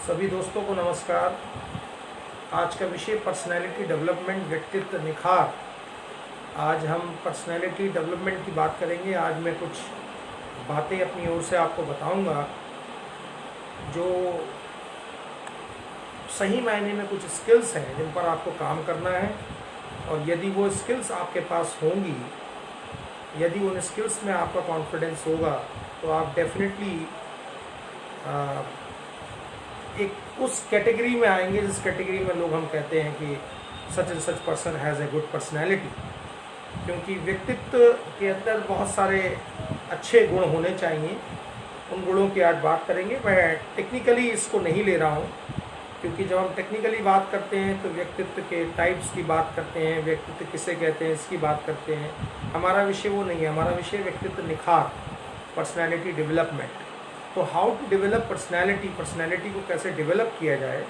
सभी दोस्तों को नमस्कार। आज का विषय पर्सनैलिटी डेवलपमेंट, व्यक्तित्व निखार। आज हम पर्सनैलिटी डेवलपमेंट की बात करेंगे। आज मैं कुछ बातें अपनी ओर से आपको बताऊंगा जो सही मायने में कुछ स्किल्स हैं जिन पर आपको काम करना है, और यदि वो स्किल्स आपके पास होंगी, यदि उन स्किल्स में आपका कॉन्फिडेंस होगा तो आप डेफिनेटली एक उस कैटेगरी में आएंगे जिस कैटेगरी में लोग हम कहते हैं कि such and such person has a good personality. क्योंकि व्यक्तित्व के अंदर बहुत सारे अच्छे गुण होने चाहिए। उन गुणों की आज बात करेंगे। मैं टेक्निकली इसको नहीं ले रहा हूँ, क्योंकि जब हम टेक्निकली बात करते हैं तो व्यक्तित्व के टाइप्स की बात करते हैं, व्यक्तित्व किसे कहते हैं इसकी बात करते हैं। हमारा विषय वो नहीं है। हमारा विषय व्यक्तित्व निखार, पर्सनैलिटी डेवलपमेंट। तो how to develop personality, personality को कैसे डेवलप किया जाए,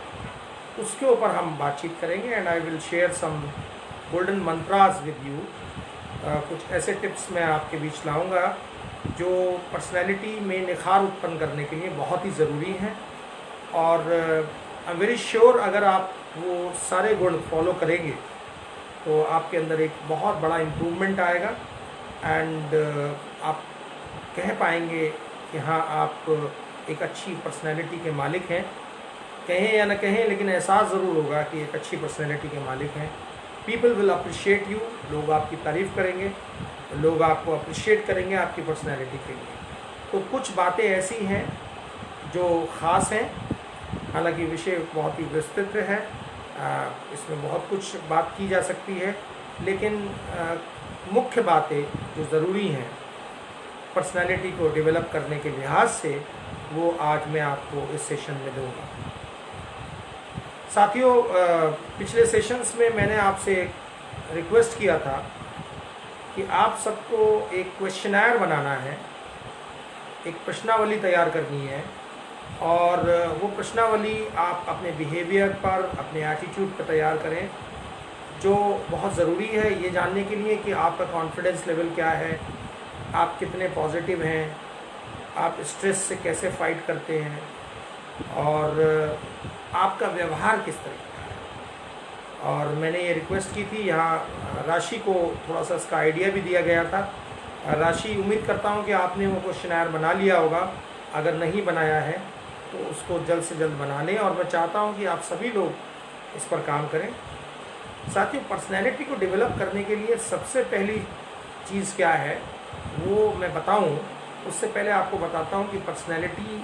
उसके ऊपर हम बातचीत करेंगे। And I will share some golden mantras with you. कुछ ऐसे टिप्स मैं आपके बीच लाऊंगा जो पर्सनैलिटी में निखार उत्पन्न करने के लिए बहुत ही ज़रूरी हैं। और आई एम वेरी श्योर अगर आप वो सारे गुण फॉलो करेंगे तो आपके अंदर एक बहुत बड़ा इम्प्रूवमेंट आएगा। एंड आप कह पाएंगे कि हाँ, आप एक अच्छी पर्सनैलिटी के मालिक हैं। कहें या न कहें, लेकिन एहसास ज़रूर होगा कि एक अच्छी पर्सनैलिटी के मालिक हैं। People will appreciate you. लोग आपकी तारीफ़ करेंगे, लोग आपको अप्रिशिएट करेंगे आपकी पर्सनैलिटी के लिए। तो कुछ बातें ऐसी हैं जो ख़ास हैं। हालांकि विषय बहुत ही विस्तृत है, इसमें बहुत कुछ बात की जा सकती है, लेकिन मुख्य बातें जो ज़रूरी हैं पर्सनैलिटी को डेवलप करने के लिहाज से, वो आज मैं आपको इस सेशन में दूंगा। साथियों, पिछले सेशंस में मैंने आपसे रिक्वेस्ट किया था कि आप सबको एक क्वेश्चनर बनाना है, एक प्रश्नावली तैयार करनी है, और वो प्रश्नावली आप अपने बिहेवियर पर, अपने एटीट्यूड पर तैयार करें, जो बहुत ज़रूरी है ये जानने के लिए कि आपका कॉन्फिडेंस लेवल क्या है, आप कितने पॉजिटिव हैं, आप स्ट्रेस से कैसे फाइट करते हैं, और आपका व्यवहार किस तरह का है। और मैंने ये रिक्वेस्ट की थी। यहाँ राशि को थोड़ा सा इसका आइडिया भी दिया गया था। राशि, उम्मीद करता हूँ कि आपने वो क्वेश्चनर बना लिया होगा। अगर नहीं बनाया है तो उसको जल्द से जल्द बना लें, और मैं चाहता हूँ कि आप सभी लोग इस पर काम करें। साथियों, पर्सनैलिटी को डेवलप करने के लिए सबसे पहली चीज़ क्या है वो मैं बताऊं, उससे पहले आपको बताता हूं कि पर्सनैलिटी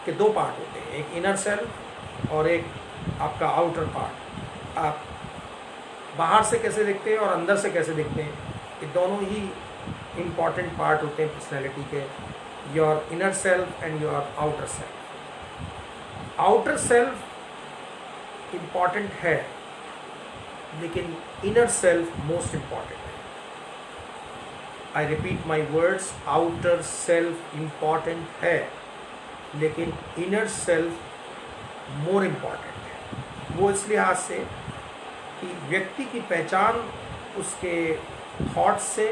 के दो पार्ट होते हैं, एक इनर सेल्फ और एक आपका आउटर पार्ट। आप बाहर से कैसे दिखते हैं और अंदर से कैसे दिखते हैं, ये दोनों ही इम्पॉर्टेंट पार्ट होते हैं पर्सनैलिटी के। Your inner self and your outer self. Outer self important है, लेकिन इनर सेल्फ मोस्ट इम्पॉर्टेंट है। I repeat my words, outer self important है, लेकिन इनर सेल्फ मोर इम्पॉर्टेंट है। वो इस लिहाज से कि व्यक्ति की पहचान उसके थॉट्स से,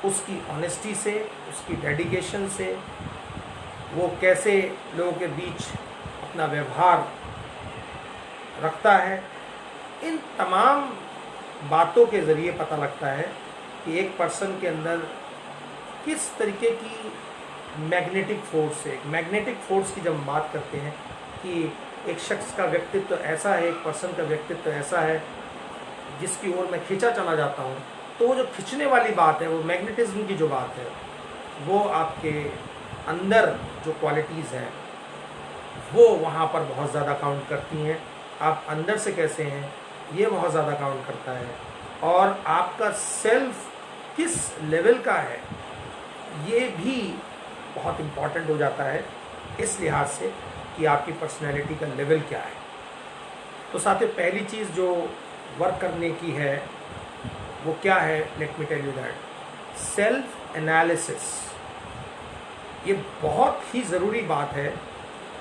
उसकी ऑनेस्टी से, उसकी डेडिकेशन से, वो कैसे लोगों के बीच अपना व्यवहार रखता है, इन तमाम बातों के ज़रिए पता लगता है कि एक पर्सन के अंदर किस तरीके की मैग्नेटिक फोर्स है। मैग्नेटिक फोर्स की जब हम बात करते हैं कि एक शख्स का व्यक्तित्व ऐसा है, एक पर्सन का व्यक्तित्व ऐसा है जिसकी ओर मैं खींचा चला जाता हूँ, तो वो जो खींचने वाली बात है, वो मैग्नेटिज्म की जो बात है, वो आपके अंदर जो क्वालिटीज़ हैं वो वहाँ पर बहुत ज़्यादा काउंट करती हैं। आप अंदर से कैसे हैं ये बहुत ज़्यादा काउंट करता है, और आपका सेल्फ किस लेवल का है ये भी बहुत इम्पॉर्टेंट हो जाता है, इस लिहाज से कि आपकी पर्सनैलिटी का लेवल क्या है। तो साथ ही पहली चीज़ जो वर्क करने की है वो क्या है, let me tell you that, self analysis. ये बहुत ही ज़रूरी बात है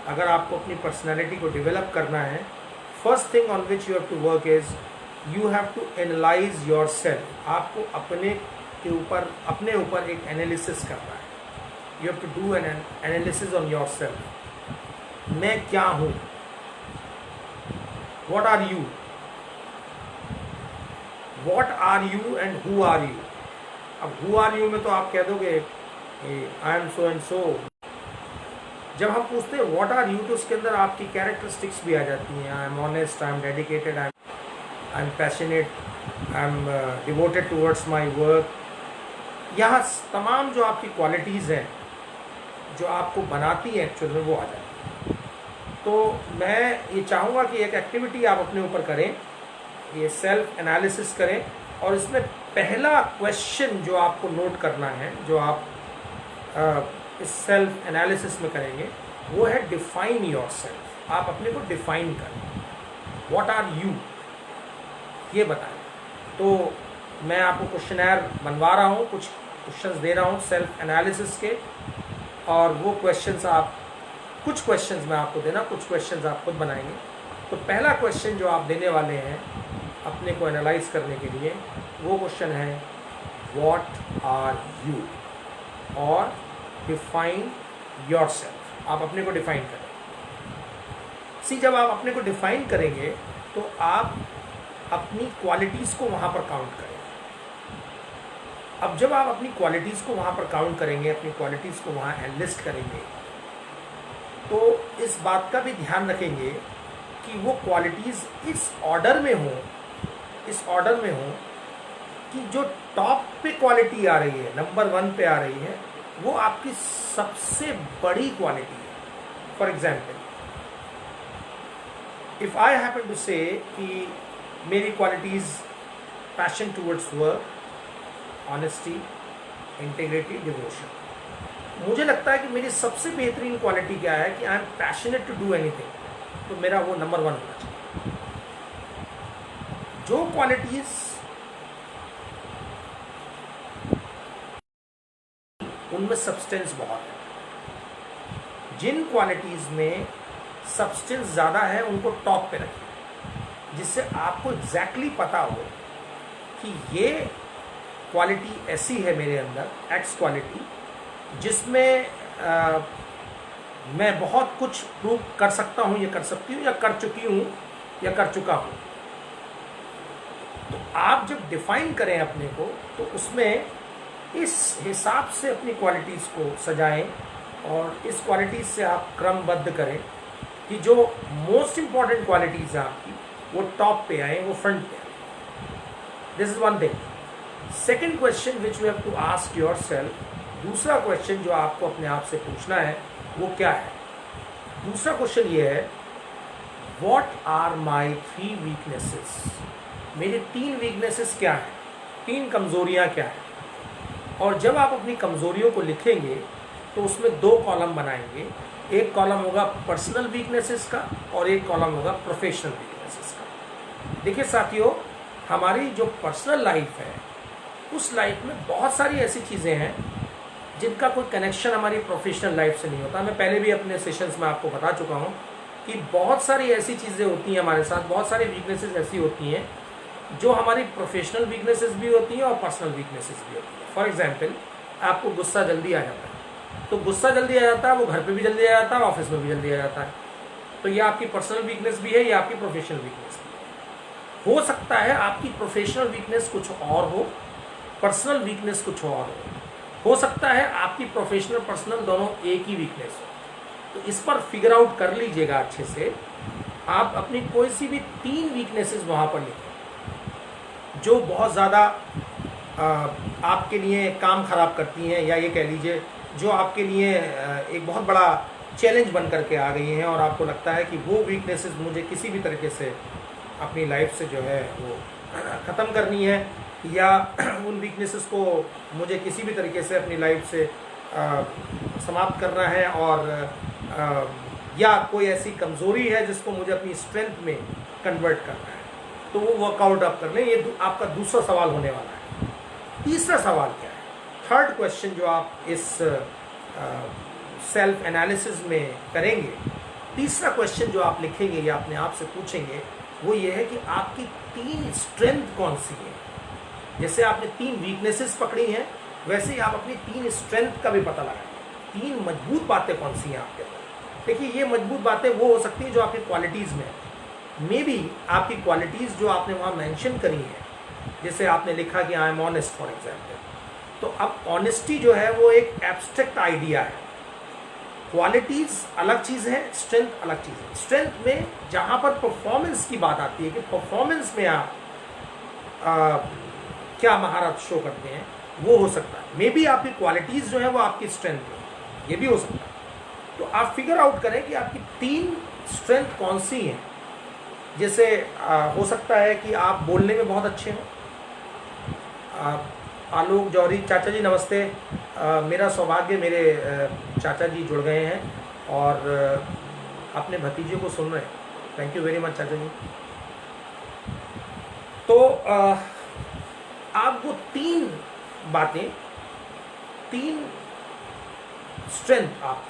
अगर आपको अपनी पर्सनैलिटी को डेवलप करना है। First thing on which you have to work is you have to analyse your self. आपको अपने ऊपर एक एनालिसिस करना है। You have to do an analysis on your self. मैं क्या हूँ, what are you, what are you and who are you. अब हु आर यू में तो आप कह दोगे I am so and so. जब हम पूछते हैं व्हाट आर यू, तो उसके अंदर आपकी कैरेक्टरिस्टिक्स भी आ जाती हैं। I am honest, I am dedicated, I am passionate, I am devoted towards my work. यहाँ तमाम जो आपकी क्वालिटीज़ हैं जो आपको बनाती हैं एक्चुअल में, वो आ जाती हैं। तो मैं ये चाहूँगा कि एक एक्टिविटी आप अपने ऊपर करें, ये सेल्फ एनालिसिस करें, और इसमें पहला क्वेश्चन जो आपको नोट करना है, जो आप इस सेल्फ एनालिसिस में करेंगे, वो है डिफाइन योर सेल्फ। आप अपने को डिफाइन करें, व्हाट आर यू, ये बताएं। तो मैं आपको क्वेश्चनर बनवा रहा हूँ, कुछ क्वेश्चंस दे रहा हूँ सेल्फ एनालिसिस के, और वो क्वेश्चंस आप, कुछ क्वेश्चंस मैं आपको देना, कुछ क्वेश्चंस आप खुद बनाएंगे। तो पहला क्वेश्चन जो आप देने वाले हैं अपने को एनालाइज करने के लिए, वो क्वेश्चन है व्हाट आर यू, और डिफाइन योर सेल्फ। आप अपने को डिफाइन करें। जब आप अपने को डिफाइन करेंगे तो आप अपनी क्वालिटीज़ को वहाँ पर काउंट करें। अब जब आप अपनी क्वालिटीज़ को वहाँ पर काउंट करेंगे, अपनी क्वालिटीज़ को वहाँ एनलिस्ट करेंगे, तो इस बात का भी ध्यान रखेंगे कि वो क्वालिटीज़ इस ऑर्डर में हो, इस ऑर्डर में हो कि जो टॉप पे क्वालिटी आ रही है, नंबर 1 पे आ रही है, वो आपकी सबसे बड़ी क्वालिटी है। For example, if I happen to say कि मेरी qualities passion towards work, honesty, integrity, devotion, मुझे लगता है कि मेरी सबसे बेहतरीन क्वालिटी क्या है कि I am passionate to do anything, तो मेरा वो नंबर 1 होना चाहिए। जो क्वालिटीज़ उनमें सब्सटेंस बहुत है, जिन क्वालिटीज़ में सब्सटेंस ज़्यादा है उनको टॉप पे रखें, जिससे आपको एग्जैक्टली पता हो कि ये क्वालिटी ऐसी है मेरे अंदर, एक्स क्वालिटी, जिसमें मैं बहुत कुछ प्रूव कर सकता हूँ, या कर सकती हूँ, या कर चुकी हूँ, या कर चुका हूँ। तो आप जब डिफाइन करें अपने को, तो उसमें इस हिसाब से अपनी क्वालिटीज़ को सजाएं, और इस क्वालिटीज़ से आप क्रमबद्ध करें कि जो मोस्ट इम्पॉर्टेंट क्वालिटीज़ हैं आपकी, वो टॉप पे आए, वो फ्रंट पे आए। This is one thing. Second question which you have to ask yourself, दूसरा क्वेश्चन जो आपको अपने आप से पूछना है, वो क्या है? दूसरा क्वेश्चन ये है, वॉट आर माई 3 वीकनेसेस? मेरे 3 वीकनेसेस क्या हैं, 3 कमज़ोरियाँ क्या हैं? और जब आप अपनी कमज़ोरियों को लिखेंगे तो उसमें 2 कॉलम बनाएंगे। एक कॉलम होगा पर्सनल वीकनेसेस का, और एक कॉलम होगा प्रोफेशनल वीकनेसेस का। देखिए साथियों, हमारी जो पर्सनल लाइफ है, उस लाइफ में बहुत सारी ऐसी चीज़ें हैं जिनका कोई कनेक्शन हमारी प्रोफेशनल लाइफ से नहीं होता। मैं पहले भी अपने सेशंस में आपको बता चुका हूँ कि बहुत सारी ऐसी चीज़ें होती हैं हमारे साथ, बहुत सारी वीकनेसेस ऐसी होती हैं जो हमारी प्रोफेशनल वीकनेसेस भी होती हैं और पर्सनल वीकनेसेस भी होती हैं। फॉर एग्जांपल, आपको गुस्सा जल्दी आ जाता है, तो गुस्सा जल्दी आ जाता है, वो घर पे भी जल्दी आ जाता है, ऑफिस में भी जल्दी आ जाता है। तो ये आपकी पर्सनल वीकनेस भी है, ये आपकी प्रोफेशनल वीकनेस भी है। हो सकता है आपकी प्रोफेशनल वीकनेस कुछ और हो, पर्सनल वीकनेस कुछ और हो सकता है आपकी प्रोफेशनल पर्सनल दोनों एक ही वीकनेस हो। तो इस पर फिगर आउट कर लीजिएगा अच्छे से। आप अपनी कोई सी भी 3 वीकनेसेस वहाँ पर लिखें जो बहुत ज़्यादा आपके लिए काम खराब करती हैं, या ये कह लीजिए जो आपके लिए एक बहुत बड़ा चैलेंज बन करके आ गई हैं, और आपको लगता है कि वो वीकनेसेस मुझे किसी भी तरीके से अपनी लाइफ से जो है वो ख़त्म करनी है, या उन वीकनेसेस को मुझे किसी भी तरीके से अपनी लाइफ से समाप्त करना है, और या कोई ऐसी कमज़ोरी है जिसको मुझे अपनी स्ट्रेंथ में कन्वर्ट करना है, तो वो वर्कआउट आप कर लें। ये आपका दूसरा सवाल होने वाला है। तीसरा सवाल क्या है? थर्ड क्वेश्चन जो आप इस सेल्फ एनालिसिस में करेंगे, तीसरा क्वेश्चन जो आप लिखेंगे या अपने आप से पूछेंगे, वो ये है कि आपकी 3 स्ट्रेंथ कौन सी है। जैसे आपने 3 वीकनेसेस पकड़ी हैं, वैसे ही आप अपनी 3 स्ट्रेंथ का भी पता लगाएं 3 मजबूत बातें कौन सी हैं आपके अंदर। देखिए, ये मजबूत बातें वो हो सकती हैं जो आपकी क्वालिटीज़ में है। मे बी आपकी क्वालिटीज़ जो आपने वहाँ मेंशन करी है, जैसे आपने लिखा कि I M honest for example, तो अब ऑनेस्टी जो है वो एक एब्स्ट्रैक्ट आइडिया है, क्वालिटीज़ अलग चीज़ है, स्ट्रेंथ अलग चीज़ है। स्ट्रेंथ में जहाँ पर परफॉर्मेंस की बात आती है कि परफॉर्मेंस में आप क्या महारत शो करते हैं, वो हो सकता है। मे बी आपकी क्वालिटीज़ जो है वो आपकी स्ट्रेंथ है, ये भी हो सकता है। तो आप फिगर आउट करें कि आपकी 3 स्ट्रेंथ कौन सी हैं। जैसे हो सकता है कि आप बोलने में बहुत अच्छे हों। आलोक जौहरी चाचा जी नमस्ते। मेरा सौभाग्य, मेरे चाचा जी जुड़ गए हैं और अपने भतीजे को सुन रहे हैं। थैंक यू वेरी मच चाचा जी। तो आप वो 3 बातें, 3 स्ट्रेंथ आप,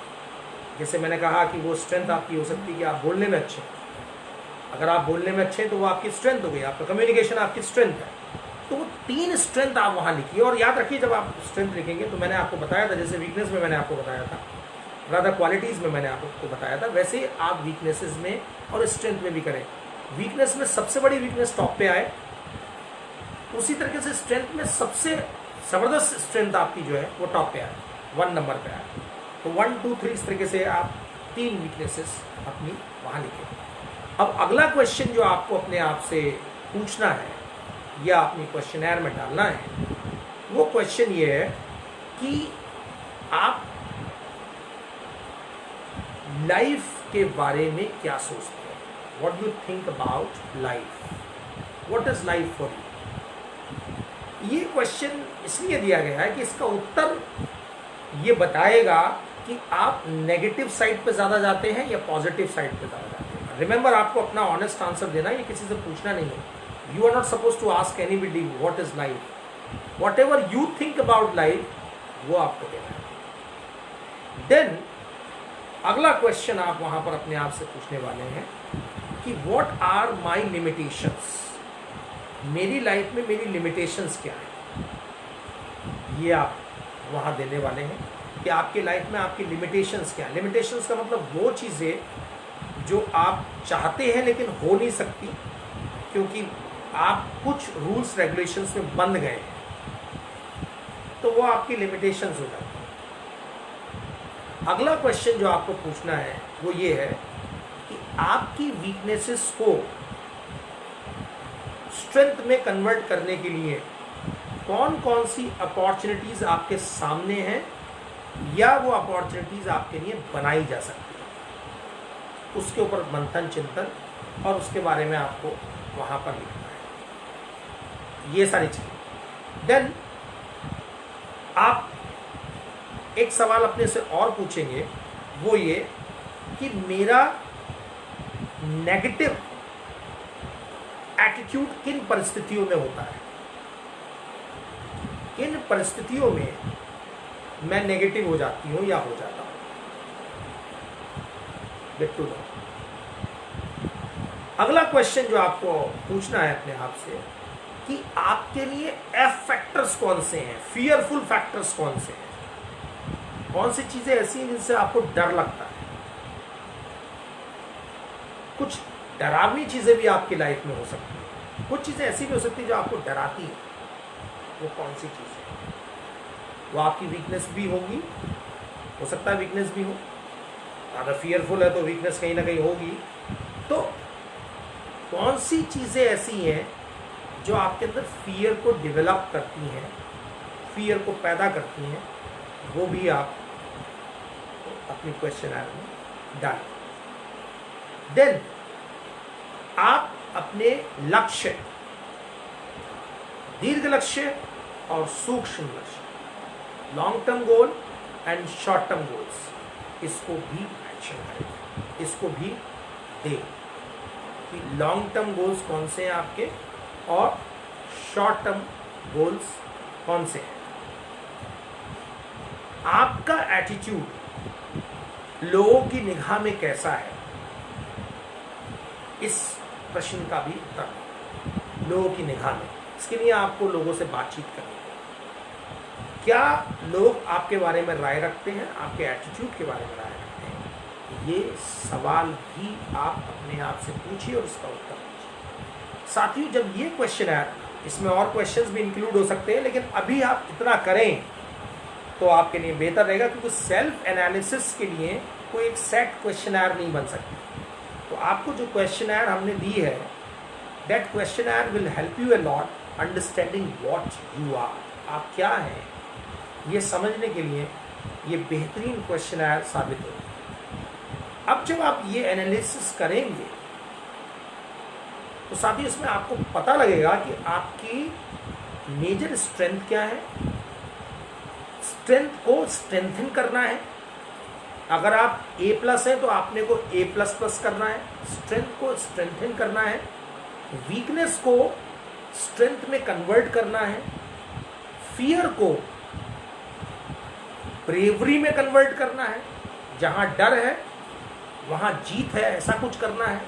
जैसे मैंने कहा कि वो स्ट्रेंथ आपकी हो सकती है कि आप बोलने में अच्छे हैं। अगर आप बोलने में अच्छे हैं तो वो आपकी स्ट्रेंथ हो गई, आपका कम्युनिकेशन आपकी स्ट्रेंथ है। तो वो 3 स्ट्रेंथ आप वहाँ लिखिए। और याद रखिए, जब आप स्ट्रेंथ लिखेंगे तो मैंने आपको बताया था, जैसे वीकनेस में मैंने आपको बताया था, रादर क्वालिटीज़ में मैंने आपको बताया था, वैसे ही आप वीकनेसेस में और स्ट्रेंथ में भी करें। वीकनेस में सबसे बड़ी वीकनेस टॉप पे आए, उसी तरीके से स्ट्रेंथ में सबसे ज़बरदस्त स्ट्रेंथ आपकी जो है वो टॉप पे आए, 1 नंबर पे आए। तो 1 2 3 इस तरीके से आप 3 वीकनेसेस अपनी वहाँ लिखें। अब अगला क्वेश्चन जो आपको अपने आप से पूछना है या अपनी क्वेश्चनर में डालना है, वो क्वेश्चन ये है कि आप लाइफ के बारे में क्या सोचते हैं। What you think about life, what is life for you. ये क्वेश्चन इसलिए दिया गया है कि इसका उत्तर ये बताएगा कि आप नेगेटिव साइड पे ज़्यादा जाते हैं या पॉजिटिव साइड पे ज़्यादा जाते हैं। रिमेंबर, आपको अपना ऑनेस्ट आंसर देना है, ये किसी से पूछना नहीं है। You are not suppose to ask anybody what is life. Whatever you think about life, वो आपको देना है। देन अगला क्वेश्चन आप वहां पर अपने आप से पूछने वाले हैं कि व्हाट आर माई लिमिटेशंस। मेरी लाइफ में मेरी लिमिटेशंस क्या है, ये आप वहां देने वाले हैं कि आपकी लाइफ में आपकी लिमिटेशंस क्या है। लिमिटेशंस का मतलब वो चीज़ें जो आप चाहते हैं लेकिन हो नहीं सकती क्योंकि आप कुछ रूल्स रेगुलेशंस में बंध गए हैं, तो वो आपकी लिमिटेशंस हो जाती है। अगला क्वेश्चन जो आपको पूछना है वो ये है कि आपकी वीकनेसेस को स्ट्रेंथ में कन्वर्ट करने के लिए कौन कौन सी अपॉर्चुनिटीज आपके सामने हैं या वो अपॉर्चुनिटीज आपके लिए बनाई जा सकती है, उसके ऊपर मंथन चिंतन और उसके बारे में आपको वहां पर लिखना है, ये सारी चीजें। देन आप एक सवाल अपने से और पूछेंगे, वो ये कि मेरा नेगेटिव एटीट्यूड किन परिस्थितियों में होता है, किन परिस्थितियों में मैं नेगेटिव हो जाती हूं या हो जाता हूं। बिट्टू लो। अगला क्वेश्चन जो आपको पूछना है अपने आप से कि आपके लिए एफ फैक्टर्स कौन से हैं, फियरफुल फैक्टर्स कौन से हैं, कौन सी चीजें ऐसी हैं जिनसे आपको डर लगता है। कुछ डरावनी चीजें भी आपकी लाइफ में हो सकती हैं, कुछ चीजें ऐसी भी हो सकती है जो आपको डराती है। वो कौन सी चीज है, वो आपकी वीकनेस भी होगी, हो सकता है वीकनेस भी हो। अगर फियरफुल है तो वीकनेस कहीं ना कहीं होगी। तो कौन सी चीजें ऐसी हैं जो आपके अंदर फियर को डेवलप करती हैं, फियर को पैदा करती हैं, वो भी आप अपनी क्वेश्चनर में डालें। देन आप अपने लक्ष्य, दीर्घ लक्ष्य और सूक्ष्म लक्ष्य, long term goal and short term goals, इसको भी मेंशन करें, इसको भी दें कि लॉन्ग टर्म गोल्स कौन से हैं आपके और शॉर्ट टर्म गोल्स कौन से हैं। आपका एटीट्यूड लोगों की निगाह में कैसा है, इस प्रश्न का भी उत्तर लोगों की निगाह में। इसके लिए आपको लोगों से बातचीत करनी है। क्या लोग आपके बारे में राय रखते हैं, आपके एटीट्यूड के बारे में राय रखते हैं? ये सवाल भी आप अपने आप से पूछिए और उसका उत्तर दीजिए। साथियों, जब ये क्वेश्चन है, इसमें और क्वेश्चंस भी इंक्लूड हो सकते हैं, लेकिन अभी आप इतना करें तो आपके लिए बेहतर रहेगा, क्योंकि सेल्फ एनालिसिस के लिए कोई एक सेट क्वेश्चनर नहीं बन सकती। तो आपको जो क्वेश्चनर हमने दी है, that questioner will help you a lot understanding what you are, आप क्या हैं, ये समझने के लिए ये बेहतरीन क्वेश्चनर साबित होगा। अब जब आप ये एनालिसिस करेंगे तो साथ ही इसमें आपको पता लगेगा कि आपकी मेजर स्ट्रेंथ क्या है। स्ट्रेंथ को स्ट्रेंथन करना है। अगर आप A+ हैं तो आपने को A++ करना है, स्ट्रेंथ को स्ट्रेंथन करना है, वीकनेस को स्ट्रेंथ में कन्वर्ट करना है, फियर को ब्रेवरी में कन्वर्ट करना है, जहां डर है वहां जीत है, ऐसा कुछ करना है।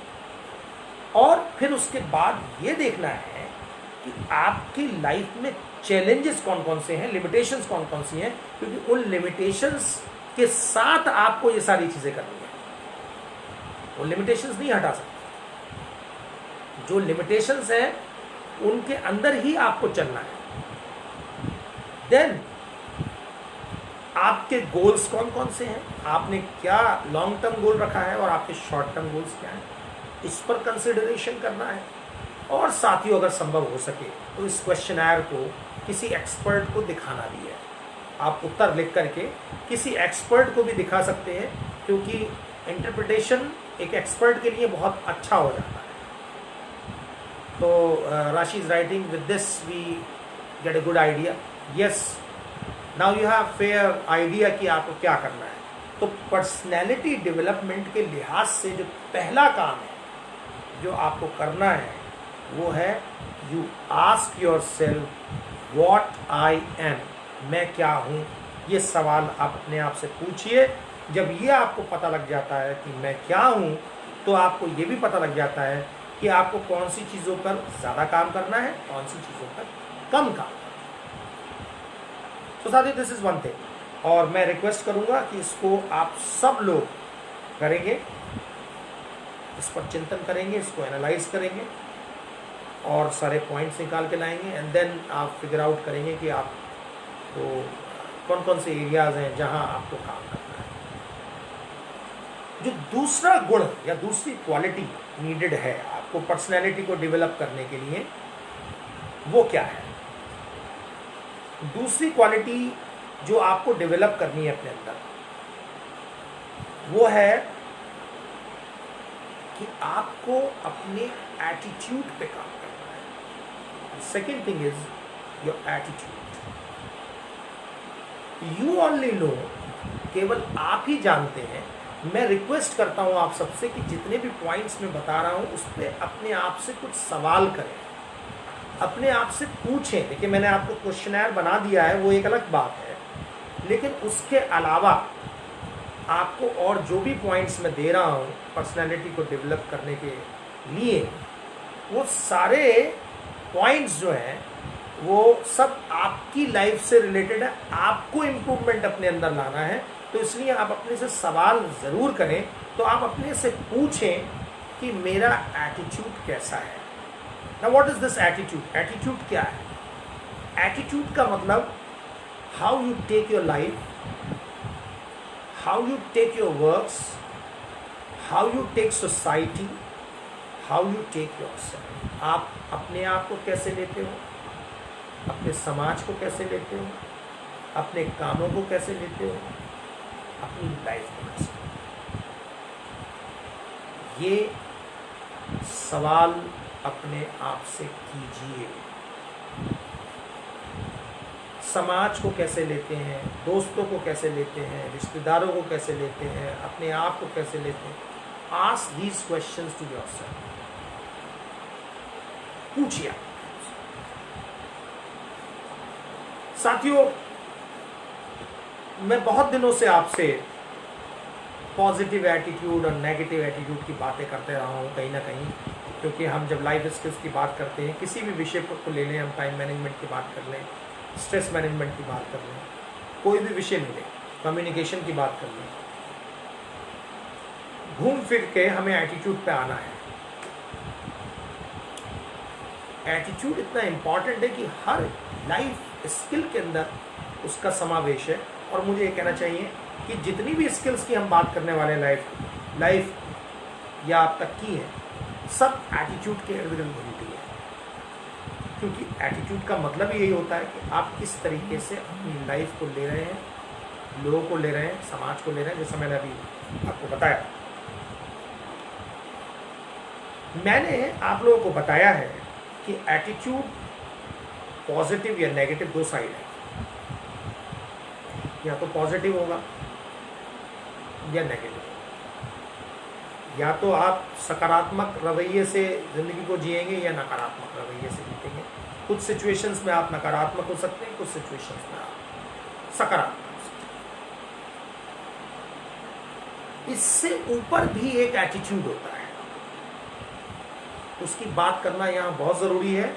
और फिर उसके बाद ये देखना है कि आपकी लाइफ में चैलेंजेस कौन कौन से हैं, लिमिटेशंस कौन कौन सी हैं, क्योंकि उन लिमिटेशंस के साथ आपको ये सारी चीजें करनी है। वो लिमिटेशंस नहीं हटा सकते, जो लिमिटेशंस हैं उनके अंदर ही आपको चलना है। देन आपके गोल्स कौन कौन से हैं, आपने क्या लॉन्ग टर्म गोल रखा है और आपके शॉर्ट टर्म गोल्स क्या हैं, इस पर कंसिडरेशन करना है। और साथियों, अगर संभव हो सके तो इस क्वेश्चनर को किसी एक्सपर्ट को दिखाना भी है। आप उत्तर लिख करके किसी एक्सपर्ट को भी दिखा सकते हैं, क्योंकि इंटरप्रिटेशन एक एक्सपर्ट के लिए बहुत अच्छा हो जाता है। तो Rashi is writing, with this we get a good idea. Yes, now you have fair idea कि आपको क्या करना है। तो पर्सनैलिटी डेवलपमेंट के लिहाज से जो पहला काम है जो आपको करना है वो है, you ask your self what I am, मैं क्या हूँ। ये सवाल आप अपने आप से पूछिए। जब ये आपको पता लग जाता है कि मैं क्या हूँ, तो आपको ये भी पता लग जाता है कि आपको कौन सी चीज़ों पर ज़्यादा काम करना है, कौन सी चीज़ों पर कम काम करना है। तो साथियों, दिस इज़ वन थिंग, और मैं रिक्वेस्ट करूँगा कि इसको आप सब लोग करेंगे, इस पर चिंतन करेंगे, इसको एनालाइज करेंगे और सारे पॉइंट्स निकाल के लाएंगे। एंड देन आप फिगर आउट करेंगे कि आपको कौन कौन से एरियाज हैं जहां आपको काम करना है। जो दूसरा गुण या दूसरी क्वालिटी नीडेड है आपको पर्सनैलिटी को डेवलप करने के लिए, वो क्या है? दूसरी क्वालिटी जो आपको डेवलप करनी है अपने अंदर, वो है कि आपको अपने एटीट्यूड पे काम करना है। Second thing is your attitude. You only know, केवल आप ही जानते हैं। मैं रिक्वेस्ट करता हूं आप सबसे कि जितने भी पॉइंट्स मैं बता रहा हूं उस पर अपने आप से कुछ सवाल करें, अपने आप से पूछें। देखिए, मैंने आपको क्वेश्चनर बना दिया है, वो एक अलग बात है, लेकिन उसके अलावा आपको और जो भी पॉइंट्स मैं दे रहा हूँ पर्सनैलिटी को डेवलप करने के लिए, वो सारे पॉइंट्स जो हैं वो सब आपकी लाइफ से रिलेटेड है। आपको इम्प्रूवमेंट अपने अंदर लाना है, तो इसलिए आप अपने से सवाल ज़रूर करें। तो आप अपने से पूछें कि मेरा एटीट्यूड कैसा है। ना what is this attitude? Attitude क्या है? एटीट्यूड का मतलब how you take your life, how you take your works, how you take society, how you take yourself. आप अपने आप को कैसे लेते हो, अपने समाज को कैसे लेते हो, अपने कामों को कैसे लेते हो, अपनी लाइफ को कैसे लेते हो। ये सवाल अपने आप से कीजिए। समाज को कैसे लेते हैं, दोस्तों को कैसे लेते हैं, रिश्तेदारों को कैसे लेते हैं, अपने आप को कैसे लेते हैं। Ask these questions to yourself. पूछिए। साथियों, मैं बहुत दिनों से आपसे पॉजिटिव एटीट्यूड और नेगेटिव एटीट्यूड की बातें करते रहा हूँ कहीं ना कहीं, क्योंकि हम जब लाइफ स्किल्स की बात करते हैं, किसी भी विषय को ले लें, हम टाइम मैनेजमेंट की बात कर लें, स्ट्रेस मैनेजमेंट की बात कर लें, कोई भी विषय मिले, कम्युनिकेशन की बात कर लें, घूम फिर के हमें एटीट्यूड पे आना है। एटीट्यूड इतना इम्पॉर्टेंट है कि हर लाइफ स्किल के अंदर उसका समावेश है। और मुझे ये कहना चाहिए कि जितनी भी स्किल्स की हम बात करने वाले लाइफ या आप तक की है, सब एटीट्यूड के इर्द गिर्द घूमती है। क्योंकि एटीट्यूड का मतलब यही होता है कि आप किस तरीके से अपनी लाइफ को ले रहे हैं, लोगों को ले रहे हैं, समाज को ले रहे हैं। जैसा मैंने अभी आपको बताया, मैंने आप लोगों को बताया है कि एटीट्यूड पॉजिटिव या नेगेटिव दो साइड है। या तो पॉजिटिव होगा या नेगेटिव। या तो आप सकारात्मक रवैये से ज़िंदगी को जिएंगे या नकारात्मक रवैये से जीतेंगे। कुछ सिचुएशंस में आप नकारात्मक हो सकते हैं, कुछ सिचुएशंस में आप सकारात्मक हो सकते हैं। इससे ऊपर भी एक एटीट्यूड होता है, उसकी बात करना यहाँ बहुत ज़रूरी है,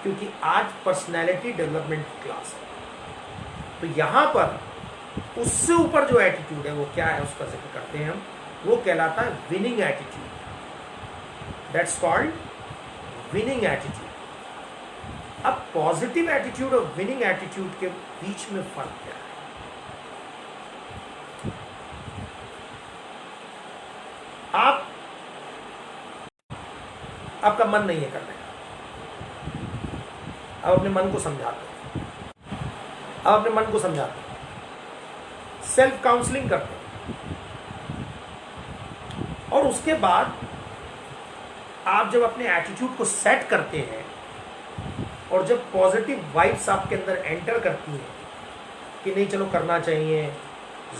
क्योंकि आज पर्सनैलिटी डेवलपमेंट की क्लास है। तो यहाँ पर उससे ऊपर जो एटीट्यूड है वो क्या है, उसका जिक्र करते हैं हम। वो कहलाता है winning attitude. That's called winning attitude. अब पॉजिटिव एटीट्यूड और विनिंग एटीट्यूड के बीच में फर्क क्या है? आपका मन नहीं है करने का, अब अपने मन को समझाते हैं, अब अपने मन को समझाते हैं, सेल्फ काउंसलिंग करते हैं। और उसके बाद आप जब अपने एटीट्यूड को सेट करते हैं और जब पॉजिटिव वाइब्स आपके अंदर एंटर करती हैं कि नहीं चलो करना चाहिए,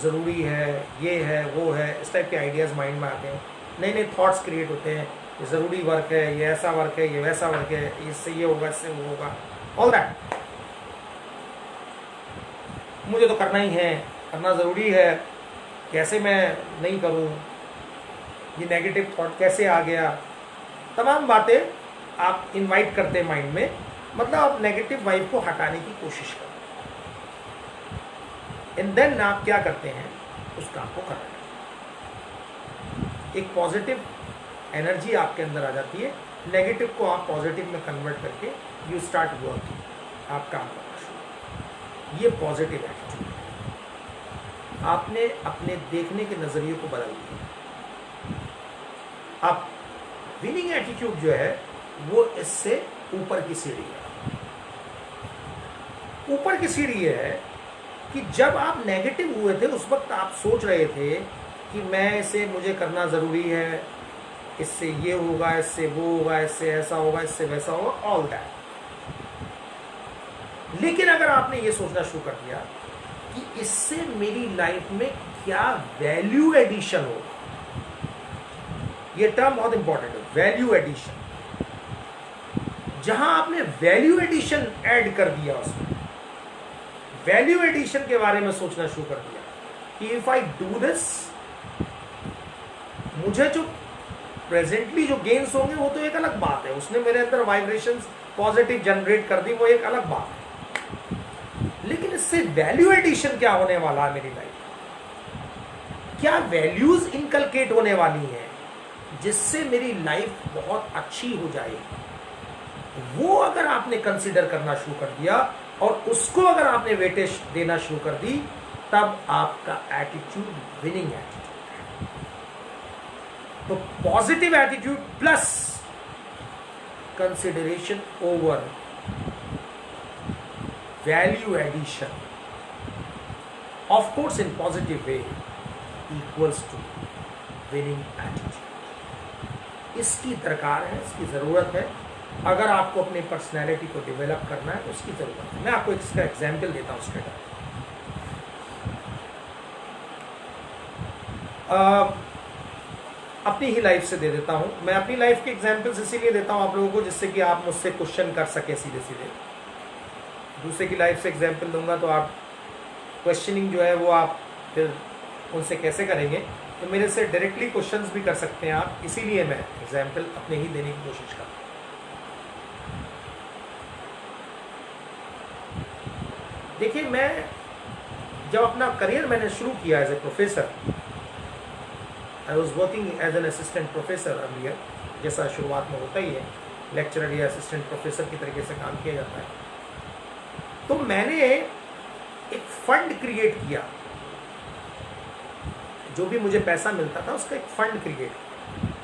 ज़रूरी है, ये है वो है, इस टाइप के आइडियाज़ माइंड में आते हैं, नए नए थॉट्स क्रिएट होते हैं, ये ज़रूरी वर्क है, ये ऐसा वर्क है, ये वैसा वर्क है, इससे ये होगा, इससे वो होगा, ऑल दैट मुझे तो करना ही है, करना ज़रूरी है, कैसे मैं नहीं करूं, ये नेगेटिव थॉट कैसे आ गया, तमाम बातें आप इनवाइट करते हैं माइंड में। मतलब आप नेगेटिव वाइब को हटाने की कोशिश करते हैं। एंड देन आप क्या करते हैं, उस काम को करते हैं। एक पॉजिटिव एनर्जी आपके अंदर आ जाती है, नेगेटिव को आप पॉजिटिव में कन्वर्ट करके यू स्टार्ट वर्किंग, आप काम करना शुरू। ये पॉजिटिव एटीट्यूड है। आपने अपने देखने के नज़रिए को बदल दिया। आप विनिंग एटीट्यूड जो है वो इससे ऊपर की सीढ़ी है। ऊपर की सीढ़ी है कि जब आप नेगेटिव हुए थे उस वक्त आप सोच रहे थे कि मैं इसे मुझे करना ज़रूरी है, इससे ये होगा, इससे वो होगा, इससे ऐसा होगा, इससे वैसा होगा, ऑल दैट। लेकिन अगर आपने ये सोचना शुरू कर दिया कि इससे मेरी लाइफ में क्या वैल्यू एडिशन होगा, ये टर्म बहुत इंपॉर्टेंट है, वैल्यू एडिशन। जहां आपने वैल्यू एडिशन ऐड कर दिया, उसमें वैल्यू एडिशन के बारे में सोचना शुरू कर दिया कि इफ आई डू दिस, मुझे जो प्रेजेंटली जो गेन्स होंगे वो तो एक अलग बात है, उसने मेरे अंदर वाइब्रेशंस पॉजिटिव जनरेट कर दी, वो एक अलग बात है। लेकिन इससे वैल्यू एडिशन क्या होने वाला है मेरी लाइफ, क्या वैल्यूज इनकलकेट होने वाली हैं जिससे मेरी लाइफ बहुत अच्छी हो जाएगी, वो अगर आपने कंसीडर करना शुरू कर दिया और उसको अगर आपने वेटेज देना शुरू कर दी, तब आपका एटीट्यूड विनिंग एटीट्यूड है। तो positive attitude plus consideration over value addition, of course in positive way, equals to winning attitude. इसकी दरकार है, इसकी ज़रूरत है। अगर आपको अपनी पर्सनैलिटी को डेवलप करना है तो उसकी ज़रूरत है। मैं आपको इसका एग्जाम्पल देता हूँ स्ट्रेट। अपनी ही लाइफ से दे देता हूँ। मैं अपनी लाइफ के एग्जाम्पल्स इसीलिए देता हूँ आप लोगों को, जिससे कि आप मुझसे क्वेश्चन कर सके सीधे सीधे। दूसरे की लाइफ से एग्जाम्पल दूंगा तो आप क्वेश्चनिंग जो है वो आप फिर उनसे कैसे करेंगे, तो मेरे से डायरेक्टली क्वेश्चंस भी कर सकते हैं आप। इसीलिए मैं एग्जाम्पल अपने ही देने की कोशिश करता हूँ। देखिए, मैं जब अपना करियर मैंने शुरू किया as a professor, I was working as an assistant professor earlier, जैसा शुरुआत में होता ही है, लेक्चरर या असिस्टेंट प्रोफेसर की तरीके से काम किया जाता है। तो मैंने एक फंड क्रिएट किया, जो भी मुझे पैसा मिलता था उसका एक फंड क्रिएट किया,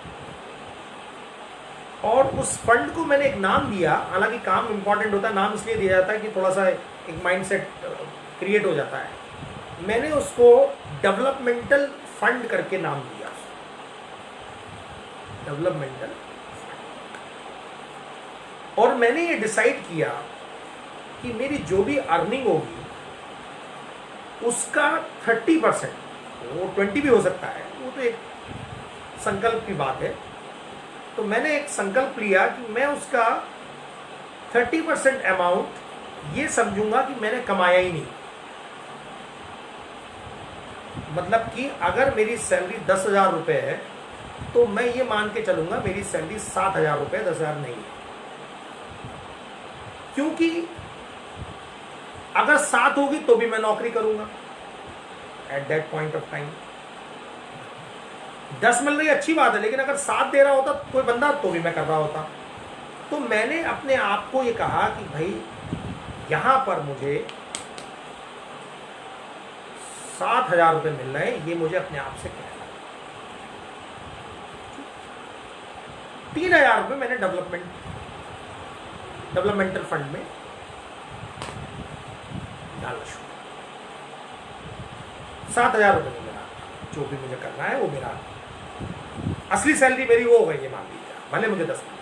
और उस फंड को मैंने एक नाम दिया। हालांकि काम इंपॉर्टेंट होता है, नाम इसलिए दिया जाता है कि थोड़ा सा एक माइंडसेट क्रिएट हो जाता है। मैंने उसको डेवलपमेंटल फंड करके नाम दिया, डेवलपमेंटल फंड। और मैंने ये डिसाइड किया कि मेरी जो भी अर्निंग होगी उसका 30%, वो 20 भी हो सकता है, वो तो एक संकल्प की बात है। तो मैंने एक संकल्प लिया कि मैं उसका 30% अमाउंट ये समझूंगा कि मैंने कमाया ही नहीं। मतलब कि अगर मेरी सैलरी 10,000 रुपये है तो मैं ये मान के चलूंगा मेरी सैलरी 7,000 रुपये, 10,000 नहीं है। क्योंकि अगर 7 होगी तो भी मैं नौकरी करूंगा at that point of time. 10 मिल रही अच्छी बात है, लेकिन अगर 7 दे रहा होता कोई बंदा तो भी मैं कर रहा होता। तो मैंने अपने आप को ये कहा कि भाई यहां पर मुझे 7,000 रुपये मिल रहे हैं, ये मुझे अपने आप से कहना है। 3,000 रुपये मैंने डेवलपमेंटल फंड में डालना शुरू। 7,000 रुपये में मेरा जो भी मुझे करना है वो मेरा असली सैलरी मेरी वो हो गई, ये मान लीजिए, भले मुझे 10 मिले।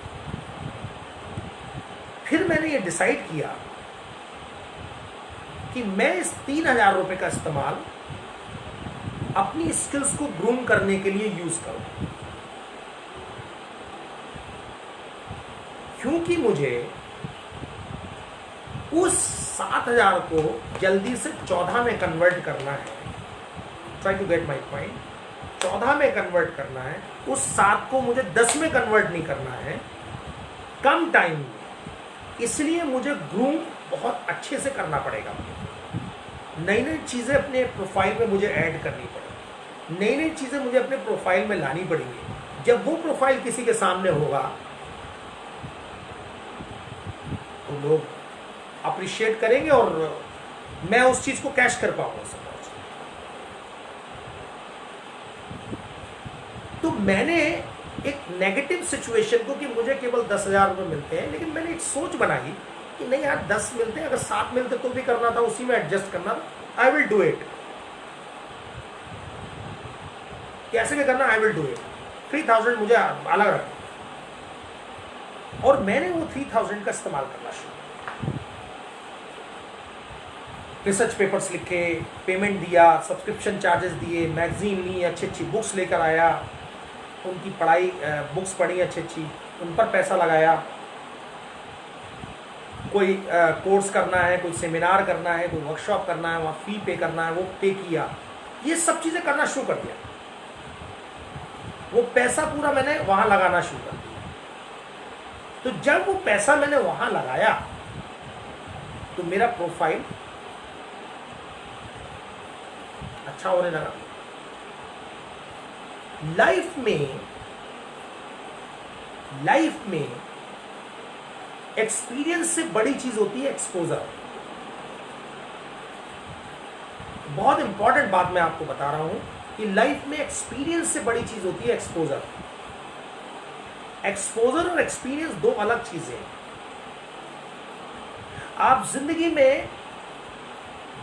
फिर मैंने ये डिसाइड किया कि मैं इस 3,000 रुपये का इस्तेमाल अपनी स्किल्स को ग्रूम करने के लिए यूज करूं। क्योंकि मुझे उस 7,000 को जल्दी से 14 में कन्वर्ट करना है। Try to get my point. 14 में कन्वर्ट करना है, उस 7 को मुझे 10 में कन्वर्ट नहीं करना है कम टाइम में। इसलिए मुझे ग्रूम बहुत अच्छे से करना पड़ेगा। नई नई चीज़ें अपने प्रोफाइल में मुझे ऐड करनी पड़ेगी, नई नई चीज़ें मुझे अपने प्रोफाइल में लानी पड़ेंगी। जब वो प्रोफाइल किसी के सामने होगा तो लोग अप्रिशिएट करेंगे और मैं उस चीज़ को कैश कर पाऊंगा समझ। तो मैंने एक नेगेटिव सिचुएशन को कि मुझे केवल 10,000 रुपये मिलते हैं, लेकिन मैंने एक सोच बनाई कि नहीं यार 10 मिलते हैं, अगर 7 मिलते तो भी करना था, उसी में एडजस्ट करना था। आई विल डू इट, कैसे भी करना, आई विल डू इट। 3,000 मुझे अलग रखना, और मैंने वो 3,000 का इस्तेमाल करना शुरू किया। रिसर्च पेपर्स लिखे, पेमेंट दिया, सब्सक्रिप्शन चार्जेस दिए, मैगजीन ली, अच्छी अच्छी बुक्स लेकर आया, उनकी पढ़ाई बुक्स पढ़ी अच्छी अच्छी, उन पर पैसा लगाया। कोई कोर्स करना है, कोई सेमिनार करना है, कोई वर्कशॉप करना है, वहाँ फी पे करना है, वो पे किया। ये सब चीज़ें करना शुरू कर दिया। वो पैसा पूरा मैंने वहाँ लगाना शुरू कर दिया। तो जब वो पैसा मैंने वहाँ लगाया तो मेरा प्रोफाइल अच्छा होने लगा। लाइफ में एक्सपीरियंस से बड़ी चीज होती है एक्सपोजर। बहुत इंपॉर्टेंट बात मैं आपको बता रहा हूं कि लाइफ में एक्सपीरियंस से बड़ी चीज होती है एक्सपोजर। एक्सपोजर और एक्सपीरियंस दो अलग चीजें हैं। आप जिंदगी में